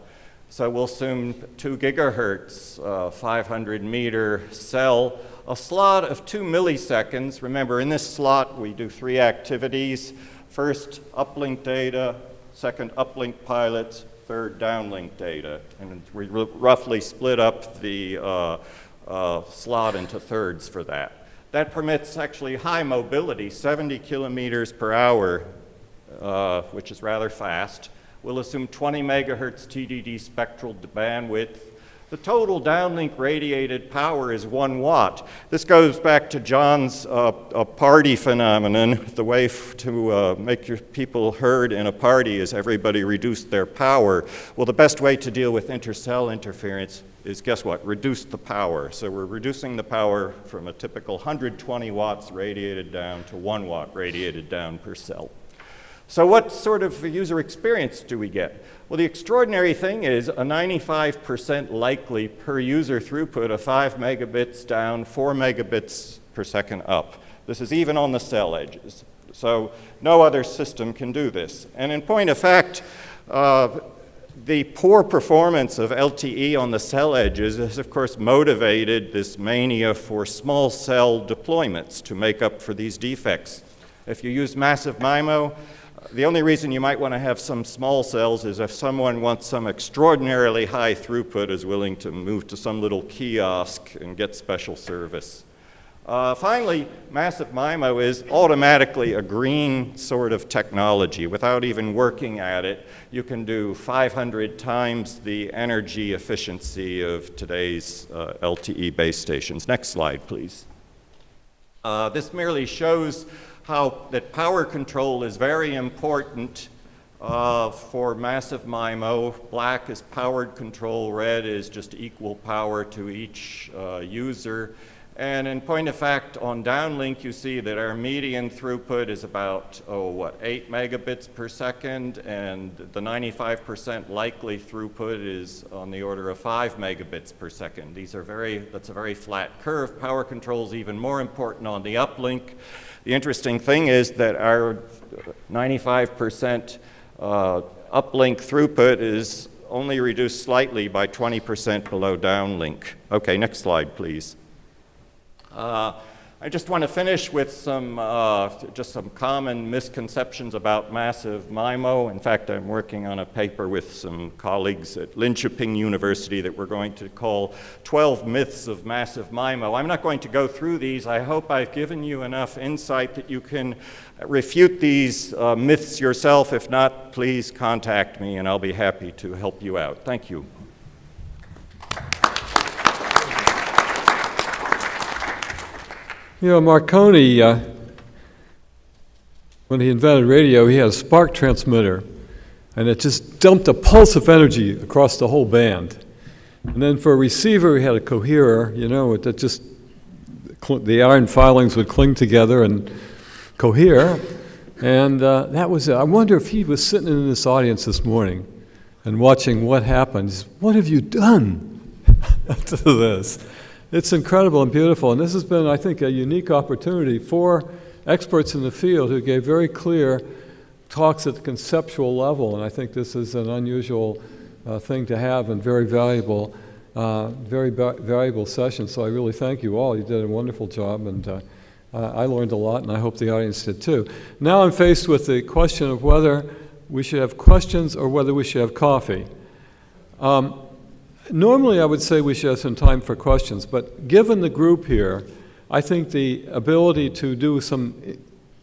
So we'll assume 2 gigahertz, 500 meter cell, a slot of 2 milliseconds. Remember, in this slot we do 3 activities. First, uplink data. Second, uplink pilots. Third, downlink data. And we roughly split up the slot into thirds for that. That permits actually high mobility, 70 kilometers per hour, which is rather fast. We'll assume 20 megahertz TDD spectral bandwidth. The total downlink radiated power is 1 watt. This goes back to John's party phenomenon. The way to make your people heard in a party is everybody reduce their power. Well, the best way to deal with intercell interference is, guess what? Reduce the power. So we're reducing the power from a typical 120 watts radiated down to 1 watt radiated down per cell. So what sort of user experience do we get? Well, the extraordinary thing is a 95% likely per user throughput of 5 megabits down, 4 megabits per second up. This is even on the cell edges. So no other system can do this. And in point of fact, the poor performance of LTE on the cell edges has, of course, motivated this mania for small cell deployments to make up for these defects. If you use massive MIMO, the only reason you might want to have some small cells is if someone wants some extraordinarily high throughput, is willing to move to some little kiosk and get special service. Finally, massive MIMO is automatically a green sort of technology. Without even working at it, you can do 500 times the energy efficiency of today's LTE base stations. Next slide, please. This merely shows how that power control is very important for massive MIMO. Black is powered control, red is just equal power to each user. And in point of fact, on downlink, you see that our median throughput is about, 8 megabits per second, and the 95% likely throughput is on the order of 5 megabits per second. That's a very flat curve. Power control is even more important on the uplink. The interesting thing is that our 95% uplink throughput is only reduced slightly by 20% below downlink. Okay, next slide, please. I just want to finish with some common misconceptions about massive MIMO. In fact, I'm working on a paper with some colleagues at Linköping University that we're going to call 12 Myths of Massive MIMO. I'm not going to go through these. I hope I've given you enough insight that you can refute these myths yourself. If not, please contact me and I'll be happy to help you out. Thank you. You know, Marconi, when he invented radio, he had a spark transmitter, and it just dumped a pulse of energy across the whole band. And then for a receiver, he had a coherer, you know, that just, the iron filings would cling together and cohere. And that was it. I wonder if he was sitting in this audience this morning and watching what happens. What have you done to this? It's incredible and beautiful, and this has been, I think, a unique opportunity for experts in the field who gave very clear talks at the conceptual level, and I think this is an unusual thing to have and very valuable session. So I really thank you all. You did a wonderful job, and I learned a lot, and I hope the audience did too. Now I'm faced with the question of whether we should have questions or whether we should have coffee. Normally I would say we should have some time for questions, but given the group here, I think the ability to do some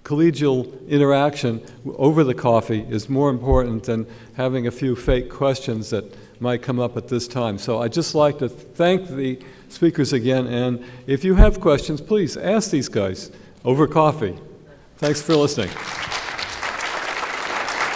collegial interaction over the coffee is more important than having a few fake questions that might come up at this time. So I'd just like to thank the speakers again, and if you have questions, please ask these guys over coffee. Thanks for listening.